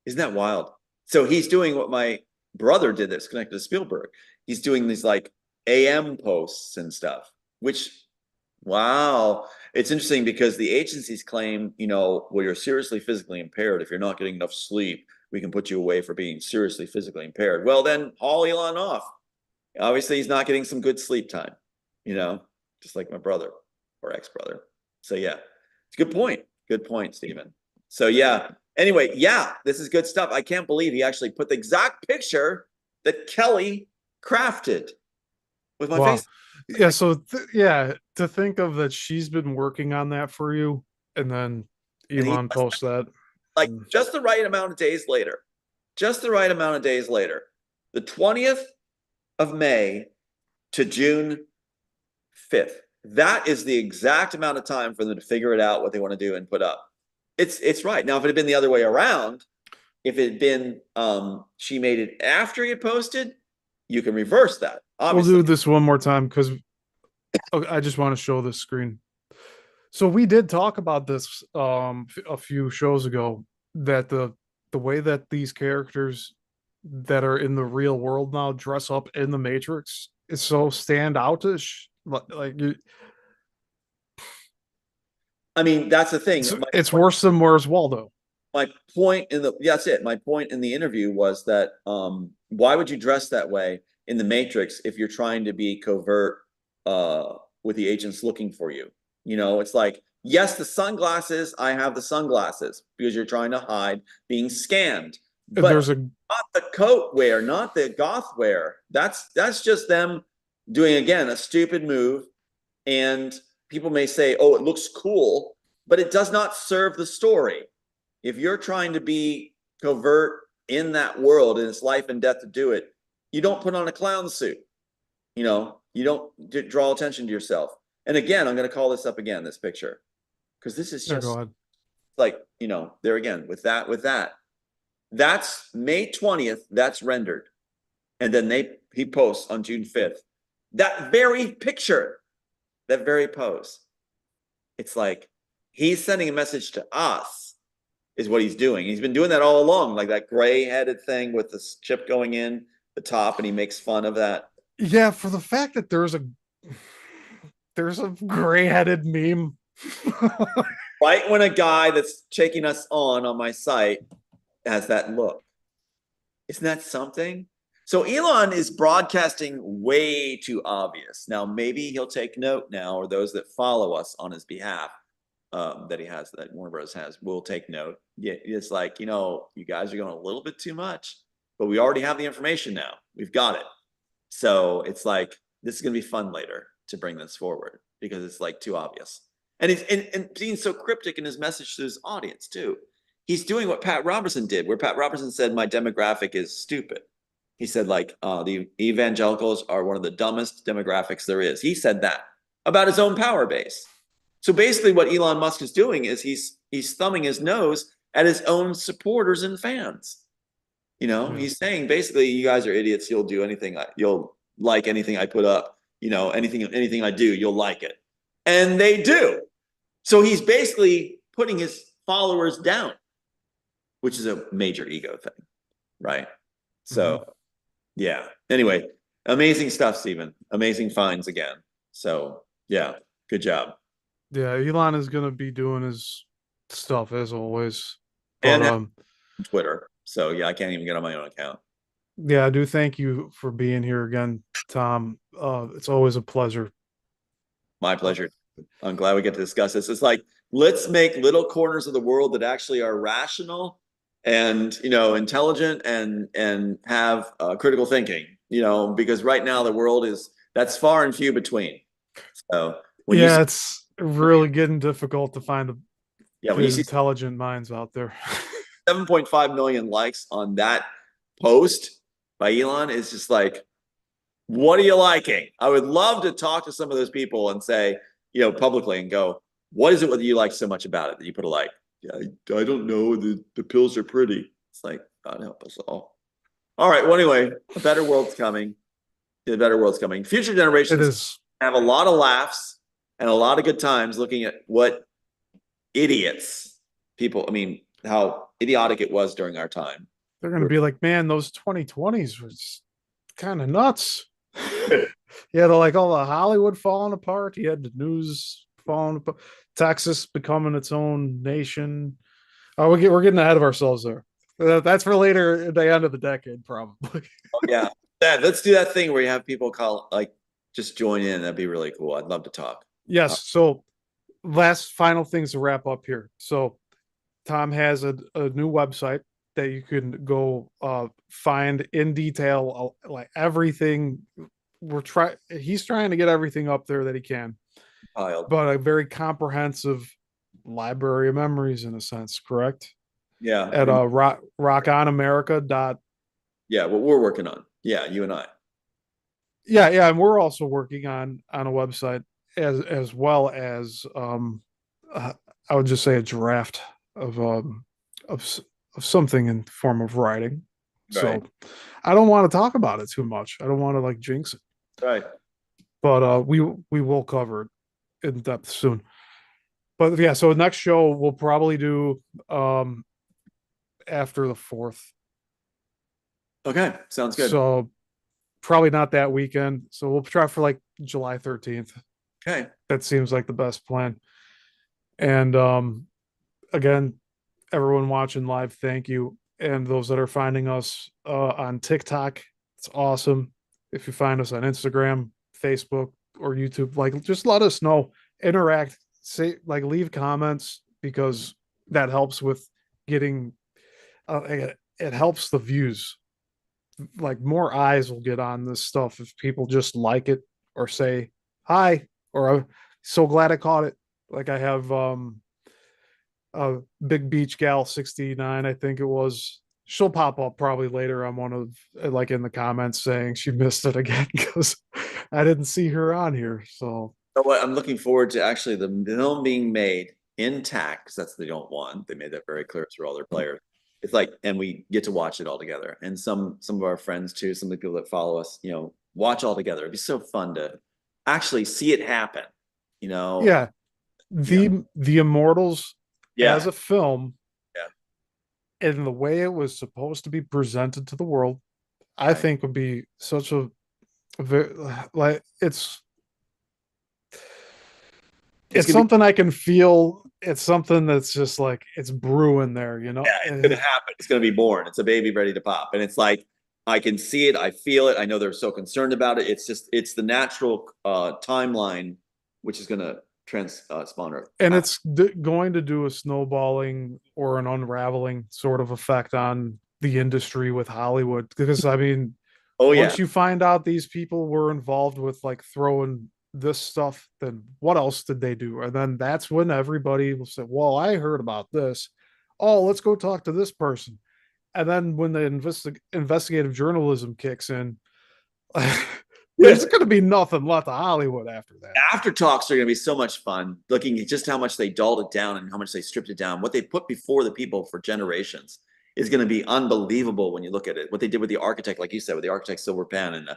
Isn't that wild? So he's doing what my brother did that's connected to Spielberg. He's doing these like AM posts and stuff, which, wow. It's interesting because the agencies claim, well, you're seriously physically impaired. If you're not getting enough sleep, we can put you away for being seriously physically impaired. Well, then haul Elon off. Obviously, he's not getting some good sleep time, just like my brother or ex-brother. So yeah, it's a good point. Good point, Stephen. So yeah. Anyway, yeah, this is good stuff. I can't believe he actually put the exact picture that Kelly crafted with my wow. face. Yeah, so yeah, to think of that she's been working on that for you and then And he Elon posts that. like just the right amount of days later, the 20th of May to June 5th. That is the exact amount of time for them to figure it out what they want to do and put up. It's right. Now, if it had been the other way around, if it had been she made it after he had posted, you can reverse that. We'll Obviously. do this one more time because Okay, I just want to show this screen. So we did talk about this a few shows ago, that the way that these characters that are in the real world now dress up in the Matrix is so standoutish. Like I mean, that's the thing. it's worse than Where's Waldo. My point in the that's it. My point in the interview was that why would you dress that way in the Matrix if you're trying to be covert with the agents looking for you? You know, it's like, yes, the sunglasses, I have the sunglasses because you're trying to hide being scanned. But There's a not the coat wear, not the goth wear. That's just them doing again a stupid move. And people may say, oh, it looks cool, but it does not serve the story. If you're trying to be covert in that world and it's life and death to do it, you don't put on a clown suit. You know, you don't draw attention to yourself. And again, I'm going to call this up again, this picture, because this is just like, you know, there again with that. That's May 20th. That's rendered. And then he posts on June 5th. That very picture, that very pose. It's like he's sending a message to us, is what he's doing. He's been doing that all along, like that gray-headed thing with the chip going in the top, and he makes fun of that. Yeah, for the fact that there's a gray-headed meme. Right when a guy that's taking us on my site has that look. Isn't that something? So Elon is broadcasting way too obvious. Now, maybe he'll take note now, or those that follow us on his behalf, that he has, that Warner Bros. Has, will take note. Yeah, it's like, you know, you guys are going a little bit too much, but we already have the information now. We've got it. So it's like, this is going to be fun later to bring this forward because it's like too obvious. And he's and being so cryptic in his message to his audience too. He's doing what Pat Robertson did, where Pat Robertson said, my demographic is stupid. He said, like, the evangelicals are one of the dumbest demographics there is. He said that about his own power base. So basically what Elon Musk is doing is he's thumbing his nose at his own supporters and fans. You know, he's saying basically, you guys are idiots. You'll do anything. You'll like anything I put up. You know, anything I do, you'll like it. And they do. So he's basically putting his followers down, which is a major ego thing, right? So, yeah. Anyway, amazing stuff, Stephen. Amazing finds again. So, yeah, good job. Yeah, Elon is gonna be doing his stuff as always. But, and Twitter. So yeah, I can't even get on my own account. Yeah, I do thank you for being here again, Tom. It's always a pleasure. My pleasure. I'm glad we get to discuss this. It's like, let's make little corners of the world that actually are rational and, you know, intelligent and have critical thinking, you know, because right now the world that's far and few between. So yeah, it's really getting difficult to find the when you see intelligent minds out there. 7.5 million likes on that post by Elon is just like, what are you liking? I would love to talk to some of those people and say, you know, publicly and go, what is it that you like so much about it that you put a like? Yeah, I don't know. The pills are pretty. It's like, God help us all. All right. Well, anyway, a better world's coming. The better world's coming. Future generations have a lot of laughs and a lot of good times looking at what idiots people, I mean, how idiotic it was during our time. They're going to be like, man, those 2020s was kind of nuts. Yeah, they're like all the Hollywood falling apart. You had the news falling apart. Texas becoming its own nation. Oh, we're getting ahead of ourselves there. That's for later at the end of the decade, probably. Oh, yeah. Let's do that thing where you have people call, like, just join in. That'd be really cool. I'd love to talk. Yes. So last final things to wrap up here. So Tom has a new website that you can go find in detail, like everything. He's trying to get everything up there that he can, but a very comprehensive library of memories in a sense, correct? Yeah. At rockonamerica. Yeah, what we're working on. Yeah, you and I. Yeah, and we're also working on a website as well as I would just say a draft of something in form of writing. Right. So I don't want to talk about it too much. I don't want to like jinx it. Right. but we will cover it in depth soon. But yeah, so next show we'll probably do after the 4th. Okay, sounds good. So probably not that weekend. So we'll try for like July 13th. Okay. That seems like the best plan. And again, everyone watching live, thank you. And those that are finding us on TikTok, it's awesome. If you find us on Instagram, Facebook, or YouTube, like just let us know, interact, say like leave comments because that helps with getting it helps the views. Like more eyes will get on this stuff if people just like it or say hi or I'm so glad I caught it. Like I have a Big Beach Gal 69, I think it was. She'll pop up probably later on one of like in the comments saying she missed it again because I didn't see her on here. So So what I'm looking forward to actually the film being made intact because that's what they don't want. They made that very clear through all their players. It's like, and we get to watch it all together. And some of our friends too, some of the people that follow us, watch all together. It'd be so fun to actually see it happen. You know, yeah, yeah, the Immortals as yeah, a film yeah. and the way it was supposed to be presented to the world, I Right. think would be such a very like It's it's gonna be something I can feel. It's something that's just like it's brewing there, you know. yeah, it's gonna happen. It's gonna be born. It's a baby ready to pop. And it's like I can see it, I feel it. I know they're so concerned about it. It's the natural timeline which is gonna spawn Earth. And it's going to do a snowballing or an unraveling sort of effect on the industry with Hollywood because I mean, Oh yeah. once you find out these people were involved with like throwing this stuff, then what else did they do? And then that's when everybody will say, "Well, I heard about this. Oh, let's go talk to this person." And then when the investigative journalism kicks in, Yeah. there's going to be nothing left of Hollywood after that. After talks are gonna be so much fun. Looking at just how much they dulled it down and how much they stripped it down. What they put before the people for generations is gonna be unbelievable when you look at it. What they did with the architect, like you said, with the architect Silver Pen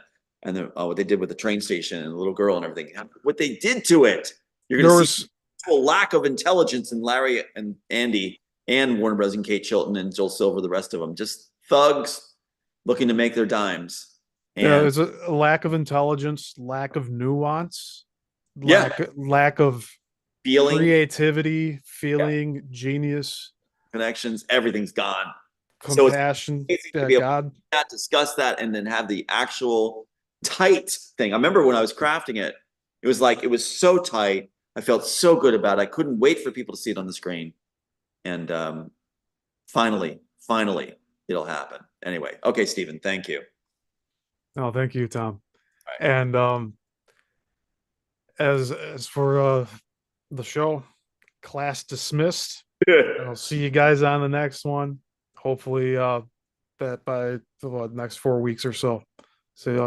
what they did with the train station and the little girl and everything. What they did to it, you're gonna There see was a lack of intelligence in Larry and Andy and Warner Bros. And Kate Chilton and Joel Silver, the rest of them, just thugs looking to make their dimes. Yeah, And there's a lack of intelligence, lack of nuance, yeah, lack of feeling, creativity, yeah, feeling, genius, connections, everything's gone. So it's compassion. amazing to Yeah, be able God. to discuss that and then have the actual tight thing. I remember when I was crafting it, it was like it was so tight. I felt so good about it. I couldn't wait for people to see it on the screen. And finally, it'll happen. Anyway, okay, Stephen, thank you. No, thank you, Tom. All And as for the show, class dismissed. right. I'll see you guys on the next one. Hopefully, that by the next 4 weeks or so. See you.